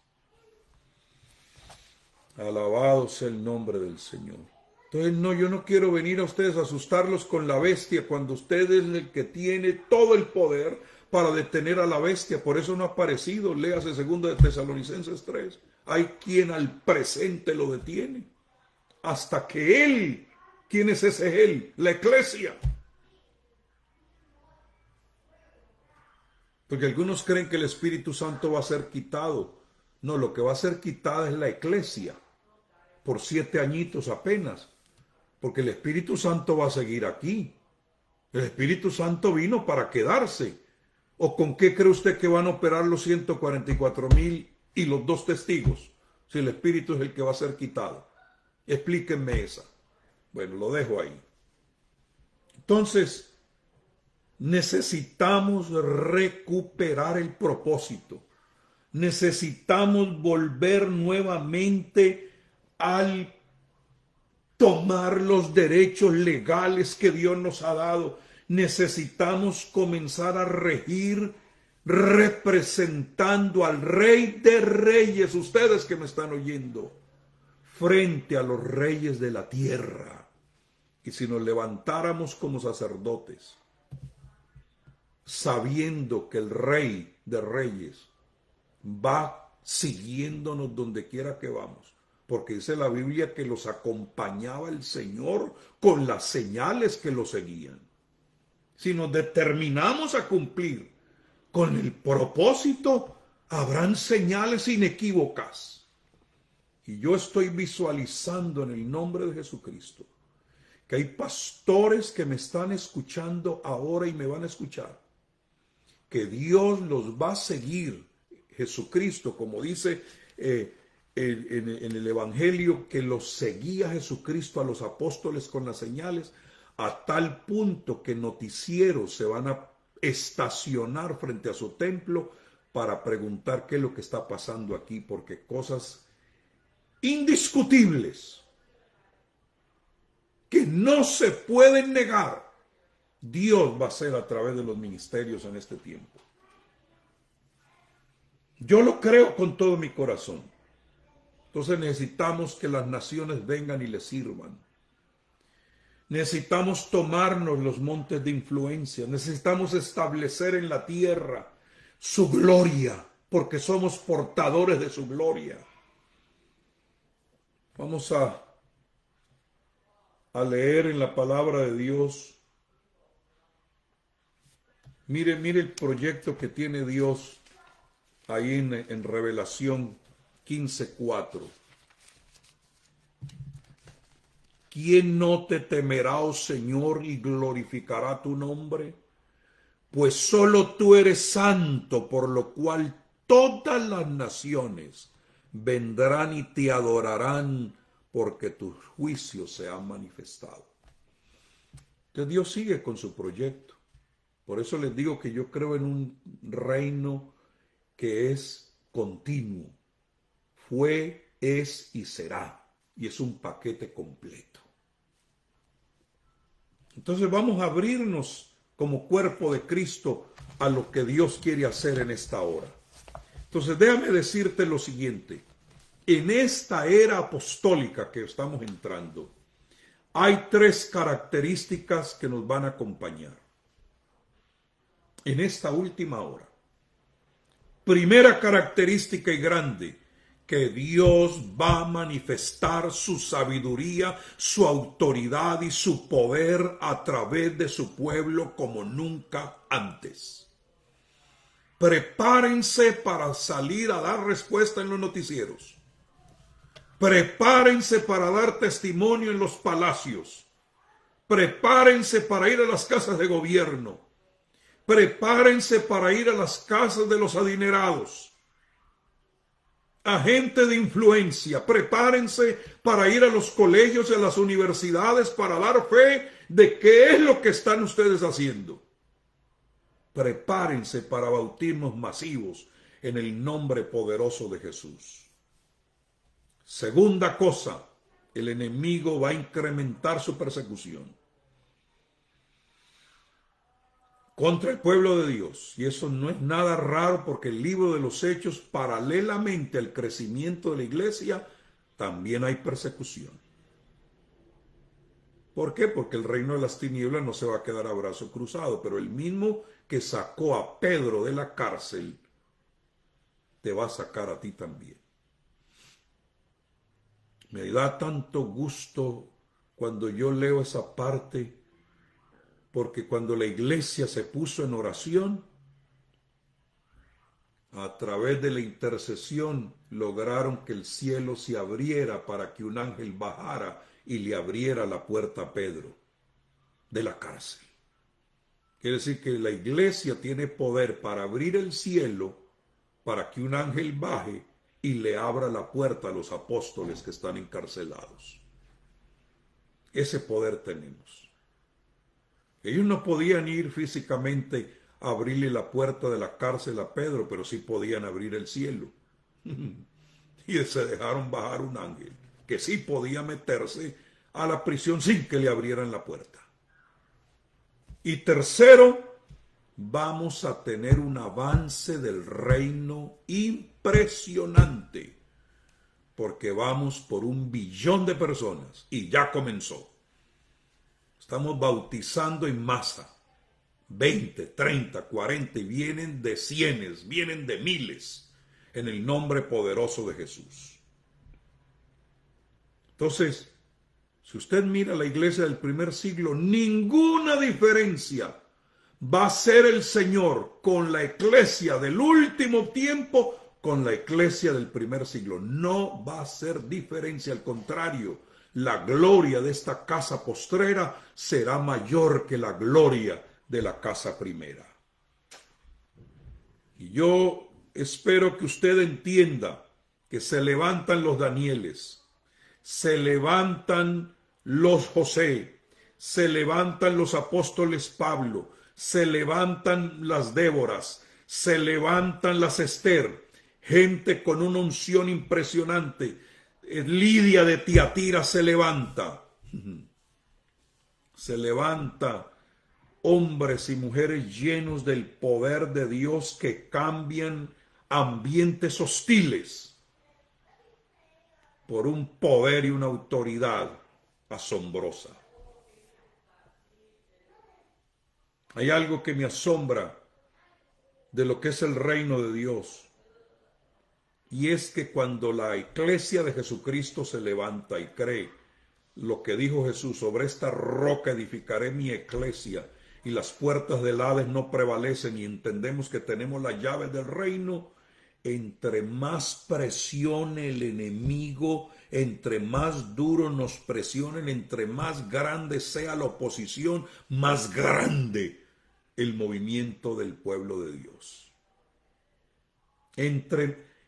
Alabado sea el nombre del Señor. Entonces, no, yo no quiero venir a ustedes a asustarlos con la bestia, cuando usted es el que tiene todo el poder para detener a la bestia. Por eso no ha aparecido. Léase 2 de Tesalonicenses 3. Hay quien al presente lo detiene, hasta que Él, ¿quién es ese Él? La iglesia. Porque algunos creen que el Espíritu Santo va a ser quitado. No, lo que va a ser quitada es la iglesia, por 7 añitos apenas, porque el Espíritu Santo va a seguir aquí. El Espíritu Santo vino para quedarse. ¿O con qué cree usted que van a operar los 144,000 y los 2 testigos, si el Espíritu es el que va a ser quitado? Explíquenme esa. Bueno, lo dejo ahí. Entonces, necesitamos recuperar el propósito. Necesitamos volver nuevamente al tomar los derechos legales que Dios nos ha dado. Necesitamos comenzar a regir representando al Rey de Reyes, ustedes que me están oyendo, frente a los reyes de la tierra. Y si nos levantáramos como sacerdotes, sabiendo que el Rey de Reyes va siguiéndonos donde quiera que vamos, porque dice la Biblia que los acompañaba el Señor con las señales que los seguían. Si nos determinamos a cumplir con el propósito, habrán señales inequívocas. Y yo estoy visualizando en el nombre de Jesucristo que hay pastores que me están escuchando ahora y me van a escuchar, que Dios los va a seguir. Jesucristo, como dice en el Evangelio, que los seguía Jesucristo a los apóstoles con las señales, a tal punto que noticieros se van a estacionar frente a su templo para preguntar qué es lo que está pasando aquí, porque cosas indiscutibles que no se pueden negar, Dios va a hacer a través de los ministerios en este tiempo. Yo lo creo con todo mi corazón. Entonces necesitamos que las naciones vengan y le sirvan. Necesitamos tomarnos los montes de influencia. Necesitamos establecer en la tierra su gloria, porque somos portadores de su gloria. Vamos a leer en la palabra de Dios. Mire el proyecto que tiene Dios ahí en Revelación 15:4. ¿Quién no te temerá, oh Señor, y glorificará tu nombre? Pues solo tú eres santo, por lo cual todas las naciones vendrán y te adorarán, porque tus juicios se han manifestado. Entonces Dios sigue con su proyecto. Por eso les digo que yo creo en un reino que es continuo. Fue, es y será. Y es un paquete completo. Entonces vamos a abrirnos como cuerpo de Cristo a lo que Dios quiere hacer en esta hora. Entonces déjame decirte lo siguiente. En esta era apostólica que estamos entrando, hay 3 características que nos van a acompañar en esta última hora. Primera característica y grande, que Dios va a manifestar su sabiduría, su autoridad y su poder a través de su pueblo como nunca antes. Prepárense para salir a dar respuesta en los noticieros. Prepárense para dar testimonio en los palacios. Prepárense para ir a las casas de gobierno. Prepárense para ir a las casas de los adinerados. Agente de influencia, prepárense para ir a los colegios y a las universidades para dar fe de qué es lo que están ustedes haciendo. Prepárense para bautismos masivos en el nombre poderoso de Jesús. Segunda cosa, el enemigo va a incrementar su persecución contra el pueblo de Dios. Y eso no es nada raro, porque el libro de los Hechos, paralelamente al crecimiento de la iglesia, también hay persecución. ¿Por qué? Porque el reino de las tinieblas no se va a quedar a brazo cruzado, pero el mismo que sacó a Pedro de la cárcel, te va a sacar a ti también. Me da tanto gusto cuando yo leo esa parte, porque cuando la iglesia se puso en oración, a través de la intercesión lograron que el cielo se abriera para que un ángel bajara y le abriera la puerta a Pedro de la cárcel. Quiere decir que la iglesia tiene poder para abrir el cielo para que un ángel baje y le abra la puerta a los apóstoles que están encarcelados. Ese poder tenemos. Ellos no podían ir físicamente a abrirle la puerta de la cárcel a Pedro, pero sí podían abrir el cielo. Y se dejaron bajar un ángel que sí podía meterse a la prisión sin que le abrieran la puerta. Y tercero, vamos a tener un avance del reino impresionante, porque vamos por 1 billón de personas y ya comenzó. Estamos bautizando en masa, 20, 30, 40, y vienen de cienes, vienen de miles, en el nombre poderoso de Jesús. Entonces, si usted mira la iglesia del primer siglo, ninguna diferencia va a ser el Señor con la iglesia del último tiempo, con la iglesia del primer siglo. No va a ser diferencia, al contrario. La gloria de esta casa postrera será mayor que la gloria de la casa primera. Y yo espero que usted entienda que se levantan los Danieles, se levantan los José, se levantan los apóstoles Pablo, se levantan las Déboras, se levantan las Esther, gente con una unción impresionante. Lidia de Tiatira se levanta. Se levanta hombres y mujeres llenos del poder de Dios que cambian ambientes hostiles por un poder y una autoridad asombrosa. Hay algo que me asombra de lo que es el reino de Dios, y es que cuando la iglesia de Jesucristo se levanta y cree lo que dijo Jesús: sobre esta roca edificaré mi iglesia y las puertas del Hades no prevalecen, y entendemos que tenemos las llaves del reino, entre más presione el enemigo, entre más duro nos presionen, entre más grande sea la oposición, más grande el movimiento del pueblo de Dios.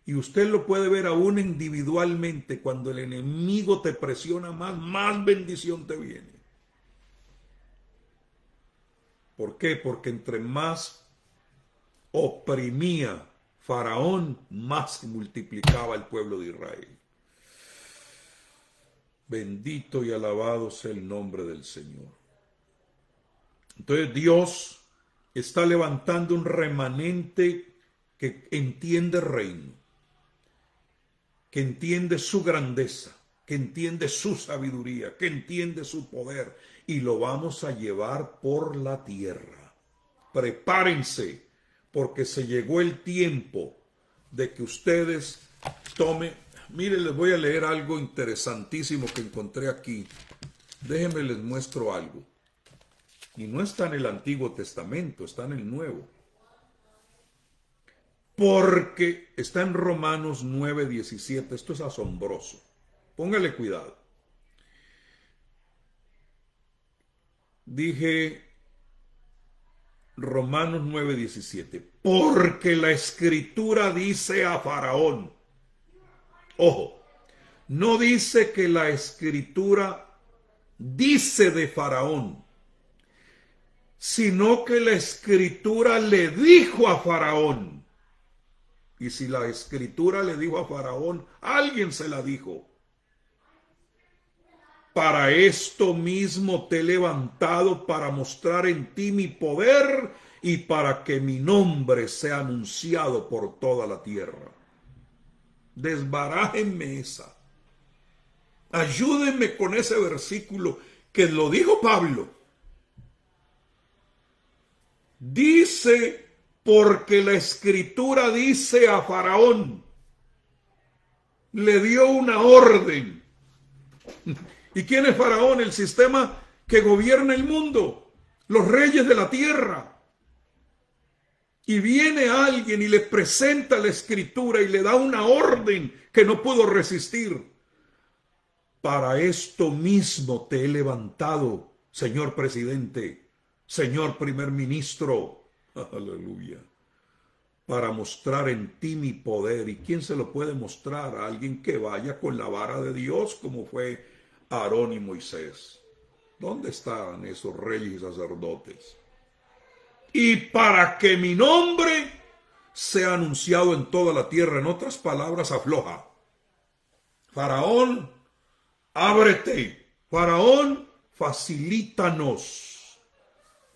Y usted lo puede ver aún individualmente, cuando el enemigo te presiona más, más bendición te viene. ¿Por qué? Porque entre más oprimía Faraón, más se multiplicaba el pueblo de Israel. Bendito y alabado sea el nombre del Señor. Entonces Dios está levantando un remanente que entiende el reino, que entiende su grandeza, que entiende su sabiduría, que entiende su poder, y lo vamos a llevar por la tierra. Prepárense, porque se llegó el tiempo de que ustedes tomen. Miren, les voy a leer algo interesantísimo que encontré aquí. Déjenme les muestro algo. Y no está en el Antiguo Testamento, está en el Nuevo. Porque está en Romanos 9:17. Esto es asombroso. Póngale cuidado. Dije Romanos 9:17. Porque la Escritura dice a Faraón. Ojo, no dice que la Escritura dice de Faraón, sino que la Escritura le dijo a Faraón. Y si la Escritura le dijo a Faraón, alguien se la dijo. Para esto mismo te he levantado, para mostrar en ti mi poder y para que mi nombre sea anunciado por toda la tierra. Desbarájenme esa. Ayúdenme con ese versículo que lo dijo Pablo. Dice, porque la Escritura dice a Faraón, le dio una orden. ¿Y quién es Faraón? El sistema que gobierna el mundo, los reyes de la tierra. Y viene alguien y le presenta la Escritura y le da una orden que no pudo resistir. Para esto mismo te he levantado, señor presidente, señor primer ministro, aleluya, para mostrar en ti mi poder. ¿Y quién se lo puede mostrar? A alguien que vaya con la vara de Dios, como fue Aarón y Moisés. ¿Dónde están esos reyes y sacerdotes? Y para que mi nombre sea anunciado en toda la tierra. En otras palabras, afloja. Faraón, ábrete. Faraón, facilítanos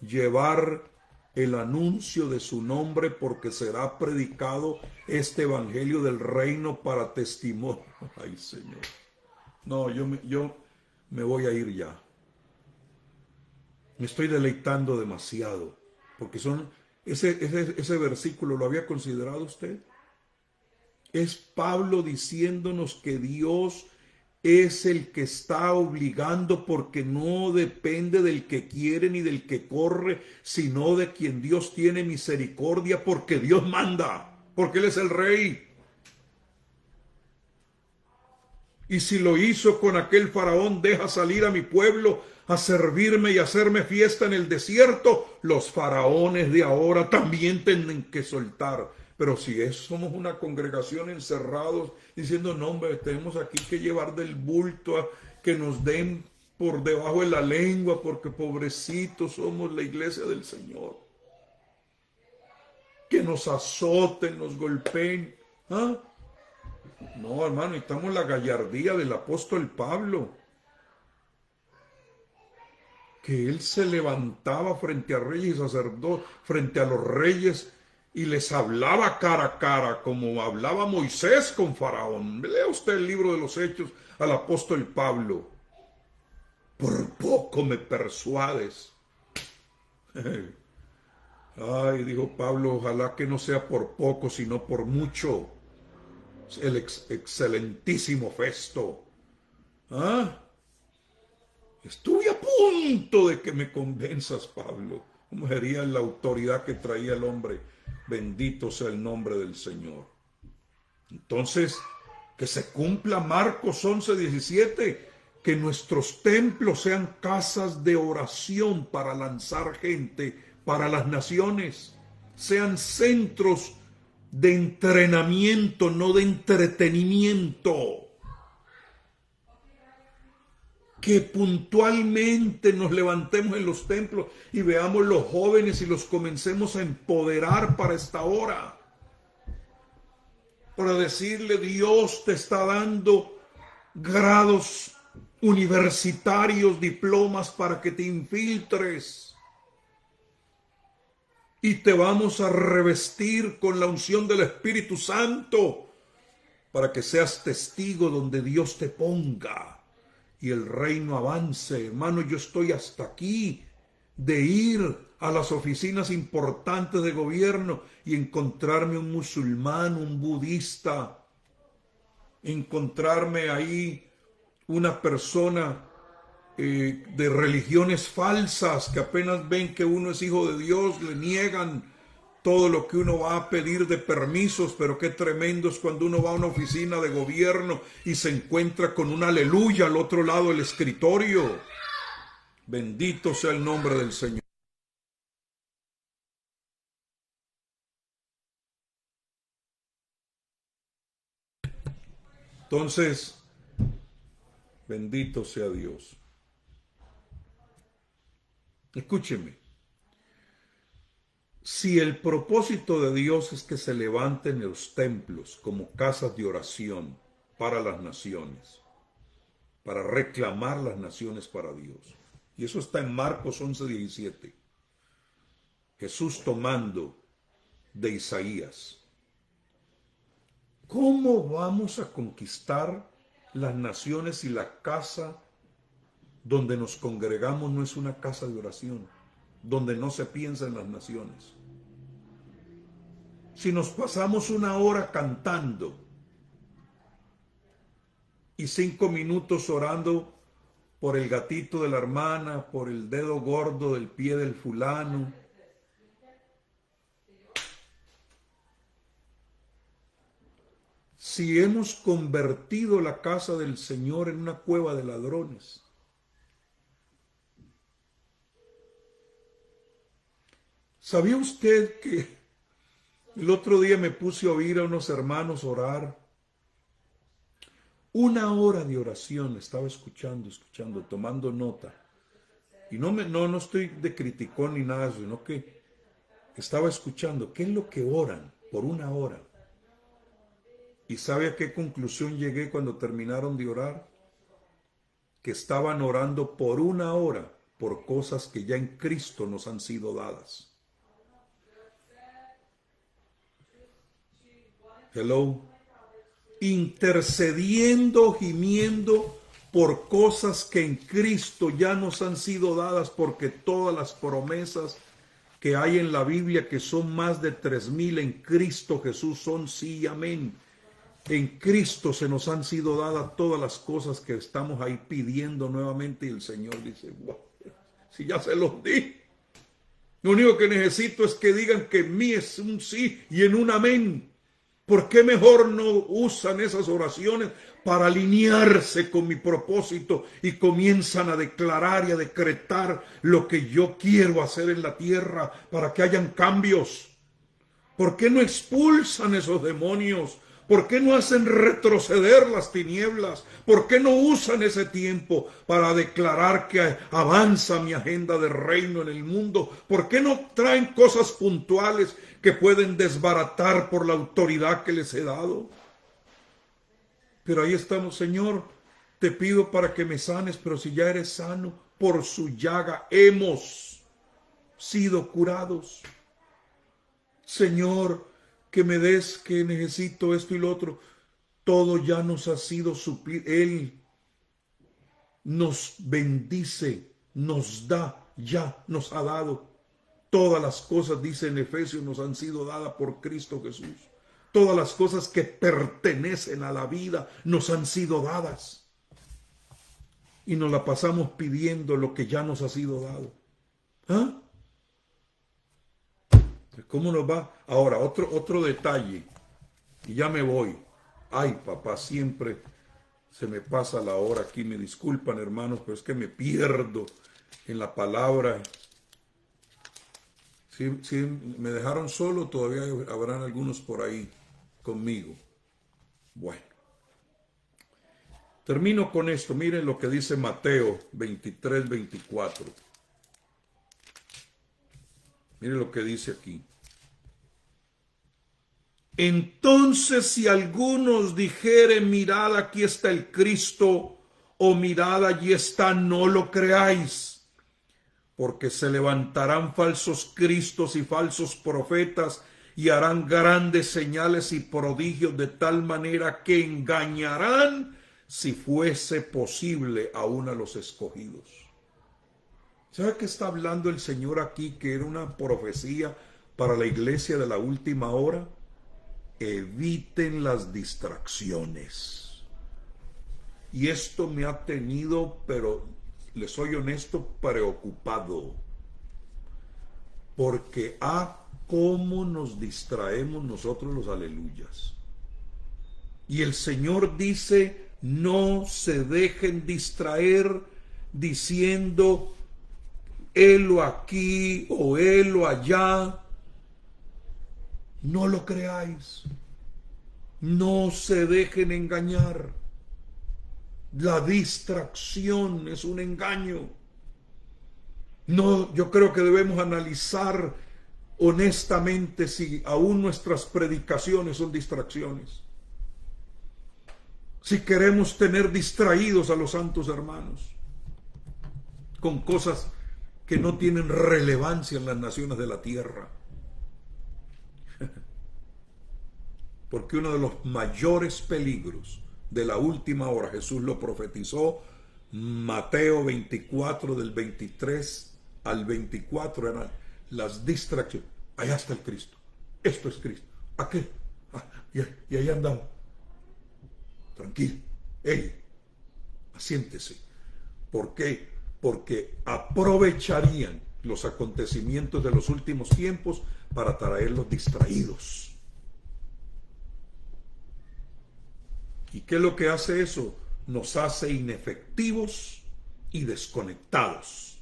llevar el anuncio de su nombre, porque será predicado este evangelio del reino para testimonio. Ay, Señor. No, yo me voy a ir ya. Me estoy deleitando demasiado. Porque ese versículo, ¿lo había considerado usted? Es Pablo diciéndonos que Dios es el que está obligando, porque no depende del que quiere ni del que corre, sino de quien Dios tiene misericordia, porque Dios manda, porque Él es el rey. Y si lo hizo con aquel faraón, deja salir a mi pueblo a servirme y hacerme fiesta en el desierto, los faraones de ahora también tienen que soltar Pero si somos una congregación encerrados diciendo, no hombre, tenemos aquí que llevar del bulto a que nos den por debajo de la lengua porque pobrecitos somos la iglesia del Señor. Que nos azoten, nos golpeen. ¿Ah? No, hermano, necesitamos la gallardía del apóstol Pablo. Que él se levantaba frente a reyes y sacerdotes, frente a los reyes, y les hablaba cara a cara, como hablaba Moisés con Faraón. Lea usted el libro de los Hechos al apóstol Pablo. Por poco me persuades. Ay, dijo Pablo, ojalá que no sea por poco, sino por mucho. El excelentísimo Festo. ¿Ah? Estuve a punto de que me convenzas, Pablo. ¿Cómo sería la autoridad que traía el hombre? Bendito sea el nombre del Señor. Entonces, que se cumpla Marcos 11:17, que nuestros templos sean casas de oración para lanzar gente para las naciones, sean centros de entrenamiento, no de entretenimiento. Que puntualmente nos levantemos en los templos y veamos los jóvenes y los comencemos a empoderar para esta hora. Para decirle, Dios te está dando grados universitarios, diplomas para que te infiltres. Y te vamos a revestir con la unción del Espíritu Santo para que seas testigo donde Dios te ponga. Y el reino avance. Hermano, yo estoy hasta aquí de ir a las oficinas importantes de gobierno y encontrarme un musulmán, un budista, encontrarme ahí una persona de religiones falsas que apenas ven que uno es hijo de Dios, le niegan todo lo que uno va a pedir de permisos, pero qué tremendo es cuando uno va a una oficina de gobierno y se encuentra con un aleluya al otro lado del escritorio. Bendito sea el nombre del Señor. Entonces, bendito sea Dios. Escúcheme. Si el propósito de Dios es que se levanten los templos como casas de oración para las naciones, para reclamar las naciones para Dios, y eso está en Marcos 11:17, Jesús tomando de Isaías, ¿cómo vamos a conquistar las naciones si la casa donde nos congregamos no es una casa de oración, donde no se piensa en las naciones? Si nos pasamos una hora cantando y 5 minutos orando por el gatito de la hermana, por el dedo gordo del pie del fulano, si hemos convertido la casa del Señor en una cueva de ladrones, ¿sabía usted que el otro día me puse a oír a unos hermanos orar? Una hora de oración estaba escuchando, tomando nota. Y no estoy de criticón ni nada, sino que estaba escuchando qué es lo que oran por una hora. ¿Y sabe a qué conclusión llegué cuando terminaron de orar? Que estaban orando por una hora por cosas que ya en Cristo nos han sido dadas. Hello. Intercediendo, gimiendo por cosas que en Cristo ya nos han sido dadas, porque todas las promesas que hay en la Biblia, que son más de 3,000 en Cristo Jesús, son sí y amén. En Cristo se nos han sido dadas todas las cosas que estamos ahí pidiendo nuevamente, y el Señor dice, wow, si ya se los di. Lo único que necesito es que digan que en mí es un sí y en un amén. ¿Por qué mejor no usan esas oraciones para alinearse con mi propósito y comienzan a declarar y a decretar lo que yo quiero hacer en la tierra para que hayan cambios? ¿Por qué no expulsan esos demonios? ¿Por qué no hacen retroceder las tinieblas? ¿Por qué no usan ese tiempo para declarar que avanza mi agenda de reino en el mundo? ¿Por qué no traen cosas puntuales que pueden desbaratar por la autoridad que les he dado? Pero ahí estamos, Señor, te pido para que me sanes, pero si ya eres sano, por su llaga hemos sido curados. Señor, que me des, que necesito esto y lo otro. Todo ya nos ha sido suplido. Él nos bendice, nos da, ya nos ha dado. Todas las cosas, dice en Efesios, nos han sido dadas por Cristo Jesús. Todas las cosas que pertenecen a la vida nos han sido dadas. Y nos la pasamos pidiendo lo que ya nos ha sido dado. ¿Ah? ¿Cómo nos va? Ahora, otro detalle. Y ya me voy. Ay, papá, siempre se me pasa la hora aquí. Me disculpan, hermanos, pero es que me pierdo en la palabra. Si me dejaron solo, todavía habrán algunos por ahí conmigo. Bueno. Termino con esto. Miren lo que dice Mateo 23, 24. Miren lo que dice aquí. Entonces, si algunos dijeren, mirad, aquí está el Cristo, o mirad, allí está, no lo creáis, porque se levantarán falsos cristos y falsos profetas, y harán grandes señales y prodigios de tal manera que engañarán, si fuese posible, aún a los escogidos. ¿Sabe qué está hablando el Señor aquí? Que era una profecía para la iglesia de la última hora. Eviten las distracciones. Y esto me ha tenido, pero les soy honesto, preocupado. Porque cómo nos distraemos nosotros los aleluyas. Y el Señor dice, no se dejen distraer diciendo, helo aquí o helo allá. No lo creáis. No se dejen engañar. La distracción es un engaño. No, yo creo que debemos analizar honestamente si aún nuestras predicaciones son distracciones. Si queremos tener distraídos a los santos hermanos con cosas que no tienen relevancia en las naciones de la tierra. Porque uno de los mayores peligros de la última hora, Jesús lo profetizó, Mateo 24 del 23 al 24, eran las distracciones. Allá está el Cristo, esto es Cristo, aquel, y ahí andamos. Tranquilo, asiéntese. ¿Por qué? Porque aprovecharían los acontecimientos de los últimos tiempos para traerlos distraídos. ¿Y qué es lo que hace eso? Nos hace inefectivos y desconectados.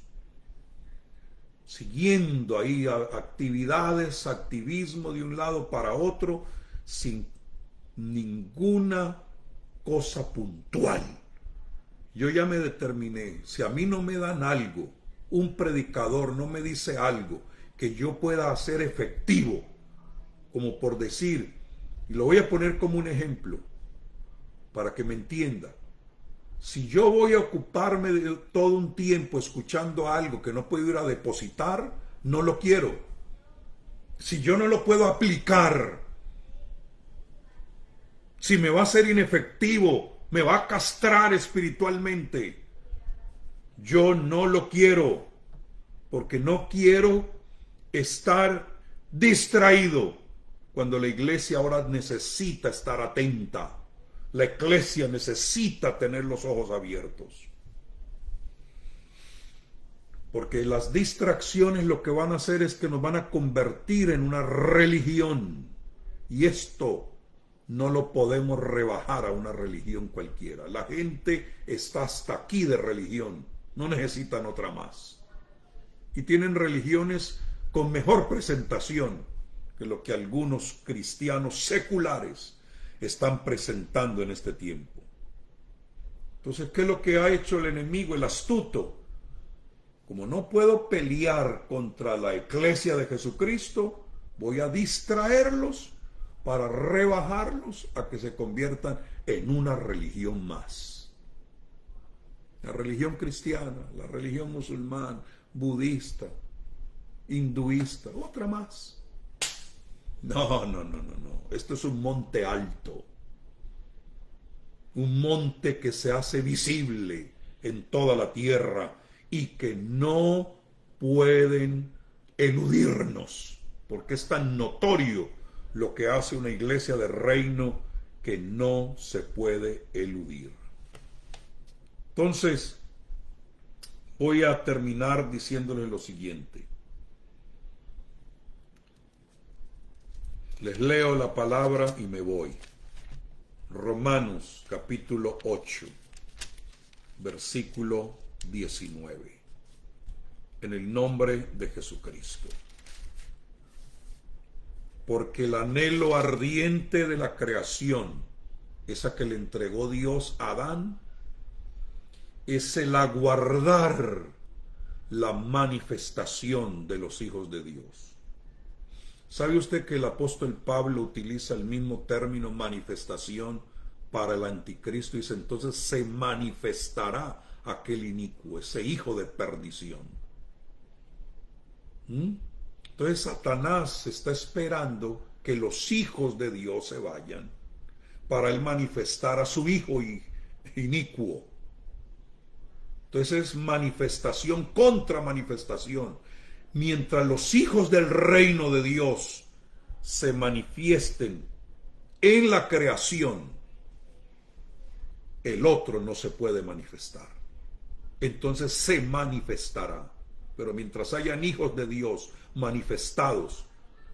Siguiendo ahí actividades, activismo de un lado para otro, sin ninguna cosa puntual. Yo ya me determiné, si a mí no me dan algo, un predicador no me dice algo que yo pueda hacer efectivo, como por decir, y lo voy a poner como un ejemplo, para que me entienda. Si yo voy a ocuparme de todo un tiempo escuchando algo que no puedo ir a depositar, no lo quiero. Si yo no lo puedo aplicar, si me va a ser inefectivo, me va a castrar espiritualmente, yo no lo quiero, porque no quiero estar distraído cuando la iglesia ahora necesita estar atenta. La iglesia necesita tener los ojos abiertos. Porque las distracciones lo que van a hacer es que nos van a convertir en una religión. Y esto no lo podemos rebajar a una religión cualquiera. La gente está hasta aquí de religión. No necesitan otra más. Y tienen religiones con mejor presentación. que lo que algunos cristianos seculares están presentando en este tiempo. Entonces, ¿qué es lo que ha hecho el enemigo, el astuto? Como no puedo pelear contra la iglesia de Jesucristo, voy a distraerlos para rebajarlos a que se conviertan en una religión más. La religión cristiana, la religión musulmana, budista, hinduista, otra más. No. Esto es un monte alto. Un monte que se hace visible en toda la tierra y que no pueden eludirnos, porque es tan notorio lo que hace una iglesia de reino que no se puede eludir. Entonces, voy a terminar diciéndoles lo siguiente. Les leo la palabra y me voy. Romanos capítulo 8, versículo 19. En el nombre de Jesucristo. Porque el anhelo ardiente de la creación, esa que le entregó Dios a Adán, es el aguardar la manifestación de los hijos de Dios. ¿Sabe usted que el apóstol Pablo utiliza el mismo término manifestación para el anticristo? Dice, entonces se manifestará aquel inicuo, ese hijo de perdición. Entonces Satanás está esperando que los hijos de Dios se vayan para él manifestar a su hijo inicuo. Entonces es manifestación contra manifestación. Mientras los hijos del reino de Dios se manifiesten en la creación, el otro no se puede manifestar. Entonces se manifestará. Pero mientras hayan hijos de Dios manifestados,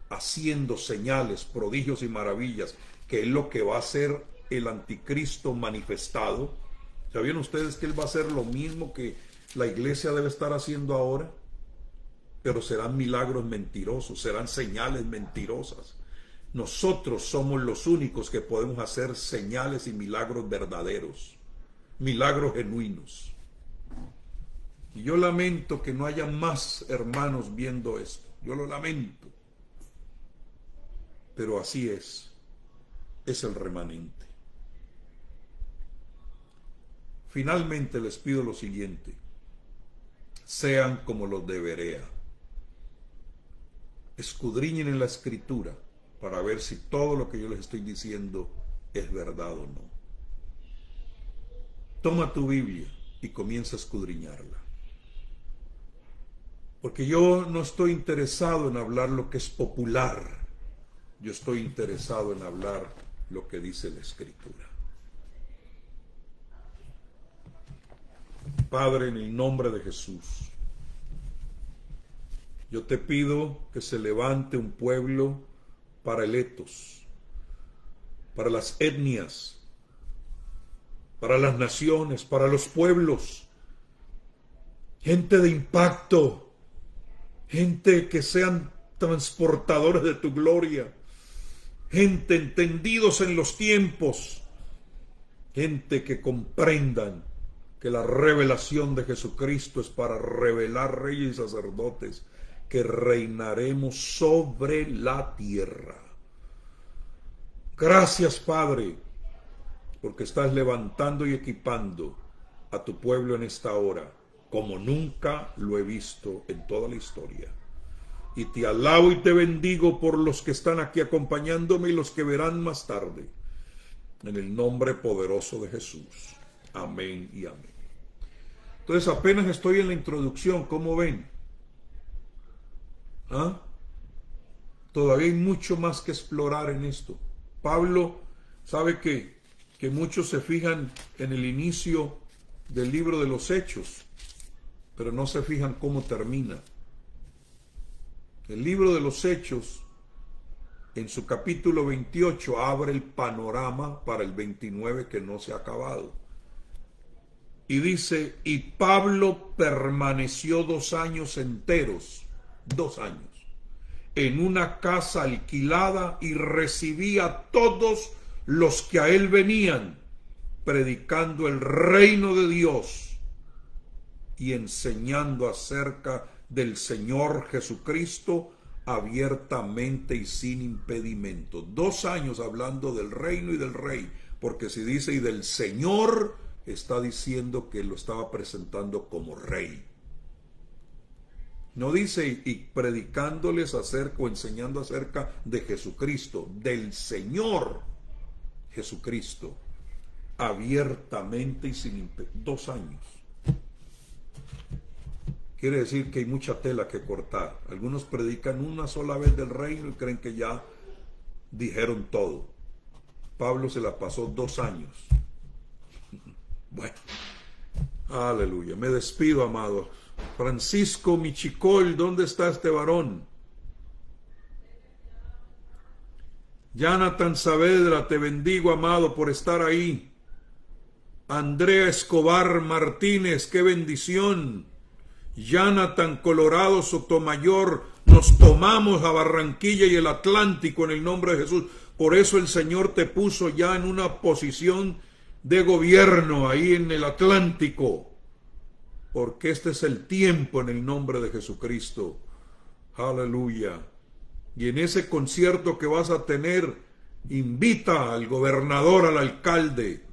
haciendo señales, prodigios y maravillas, que es lo que va a hacer el anticristo manifestado, ¿sabían ustedes que él va a hacer lo mismo que la iglesia debe estar haciendo ahora? Pero serán milagros mentirosos, serán señales mentirosas. Nosotros somos los únicos que podemos hacer señales y milagros verdaderos, milagros genuinos. Y yo lamento que no haya más hermanos viendo esto. Yo lo lamento. Pero así es el remanente. Finalmente les pido lo siguiente: sean como los de Berea. Escudriñen en la escritura para ver si todo lo que yo les estoy diciendo es verdad o no. Toma tu Biblia y comienza a escudriñarla. Porque yo no estoy interesado en hablar lo que es popular. Yo estoy interesado en hablar lo que dice la escritura. Padre, en el nombre de Jesús, yo te pido que se levante un pueblo para el etos, para las etnias, para las naciones, para los pueblos, gente de impacto, gente que sean transportadores de tu gloria, gente entendidos en los tiempos, gente que comprendan que la revelación de Jesucristo es para revelar reyes y sacerdotes, que reinaremos sobre la tierra. Gracias, Padre, porque estás levantando y equipando a tu pueblo en esta hora, como nunca lo he visto en toda la historia. Y te alabo y te bendigo por los que están aquí acompañándome y los que verán más tarde. En el nombre poderoso de Jesús. Amén y amén. Entonces apenas estoy en la introducción, ¿cómo ven? Todavía hay mucho más que explorar en esto. Pablo sabe que muchos se fijan en el inicio del libro de los Hechos, pero no se fijan cómo termina. El libro de los Hechos, en su capítulo 28, abre el panorama para el 29 que no se ha acabado. Y dice, y Pablo permaneció 2 años enteros, 2 años, en una casa alquilada y recibía a todos los que a él venían, predicando el reino de Dios y enseñando acerca del Señor Jesucristo abiertamente y sin impedimento. 2 años hablando del reino y del rey, porque si dice y del Señor, está diciendo que lo estaba presentando como rey. No dice y predicándoles acerca o enseñando acerca de Jesucristo, del Señor Jesucristo, abiertamente y sin impedimento. 2 años. Quiere decir que hay mucha tela que cortar. Algunos predican una sola vez del reino y creen que ya dijeron todo. Pablo se la pasó 2 años. Bueno, aleluya. Me despido, amados. Francisco Michicol, ¿dónde está este varón? Jonathan Saavedra, te bendigo, amado, por estar ahí. Andrea Escobar Martínez, qué bendición. Jonathan Colorado Sotomayor, nos tomamos a Barranquilla y el Atlántico en el nombre de Jesús. Por eso el Señor te puso ya en una posición de gobierno ahí en el Atlántico. Porque este es el tiempo en el nombre de Jesucristo. Aleluya. Y en ese concierto que vas a tener, invita al gobernador, al alcalde,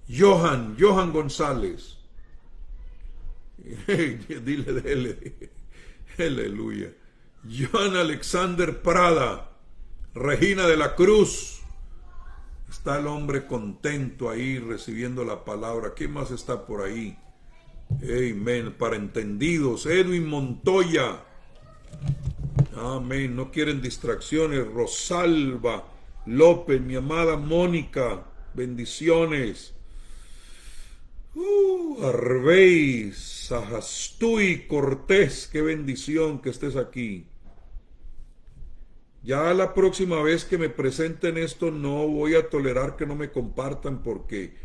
Johan González. Dile de él. Aleluya. Johan Alexander Prada, Regina de la Cruz. Está el hombre contento ahí recibiendo la palabra. ¿Quién más está por ahí? Amén. Para entendidos, Edwin Montoya. Amén. No quieren distracciones. Rosalba López, mi amada Mónica. Bendiciones. Arbey, Sajastuy Cortés. Qué bendición que estés aquí. Ya la próxima vez que me presenten esto no voy a tolerar que no me compartan, porque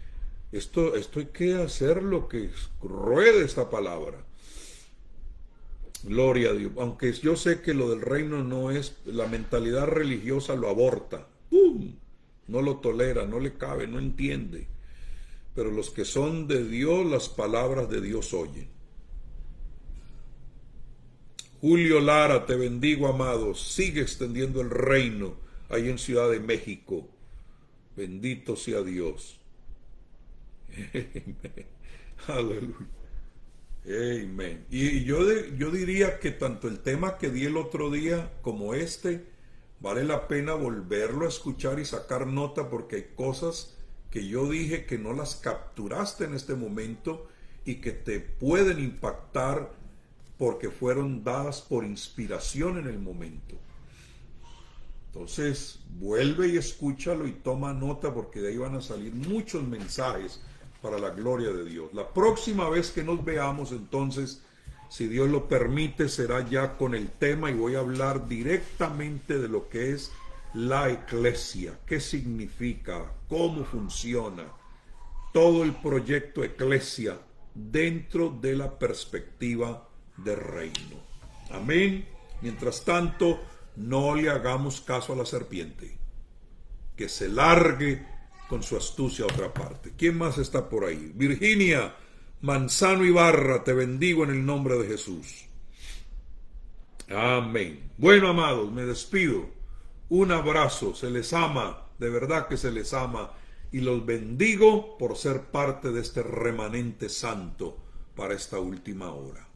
esto hay que hacer lo que ruede esta palabra. Gloria a Dios. Aunque yo sé que lo del reino no es, la mentalidad religiosa lo aborta. No lo tolera, no le cabe, no entiende. Pero los que son de Dios, las palabras de Dios oyen. Julio Lara, te bendigo, amado. Sigue extendiendo el reino ahí en Ciudad de México. Bendito sea Dios. Aleluya. Amén. Y yo diría que tanto el tema que di el otro día como este, vale la pena volverlo a escuchar y sacar nota, porque hay cosas que yo dije que no las capturaste en este momento y que te pueden impactar porque fueron dadas por inspiración en el momento. Entonces, vuelve y escúchalo y toma nota, porque de ahí van a salir muchos mensajes para la gloria de Dios. La próxima vez que nos veamos, entonces, si Dios lo permite, será ya con el tema, y voy a hablar directamente de lo que es la eclesia, qué significa, cómo funciona, todo el proyecto eclesia dentro de la perspectiva del reino. Amén. Mientras tanto, no le hagamos caso a la serpiente, que se largue con su astucia a otra parte. ¿Quién más está por ahí? Virginia Manzano Ibarra, te bendigo en el nombre de Jesús. Amén. Bueno, amados, me despido. Un abrazo, se les ama, de verdad que se les ama, y los bendigo por ser parte de este remanente santo para esta última hora.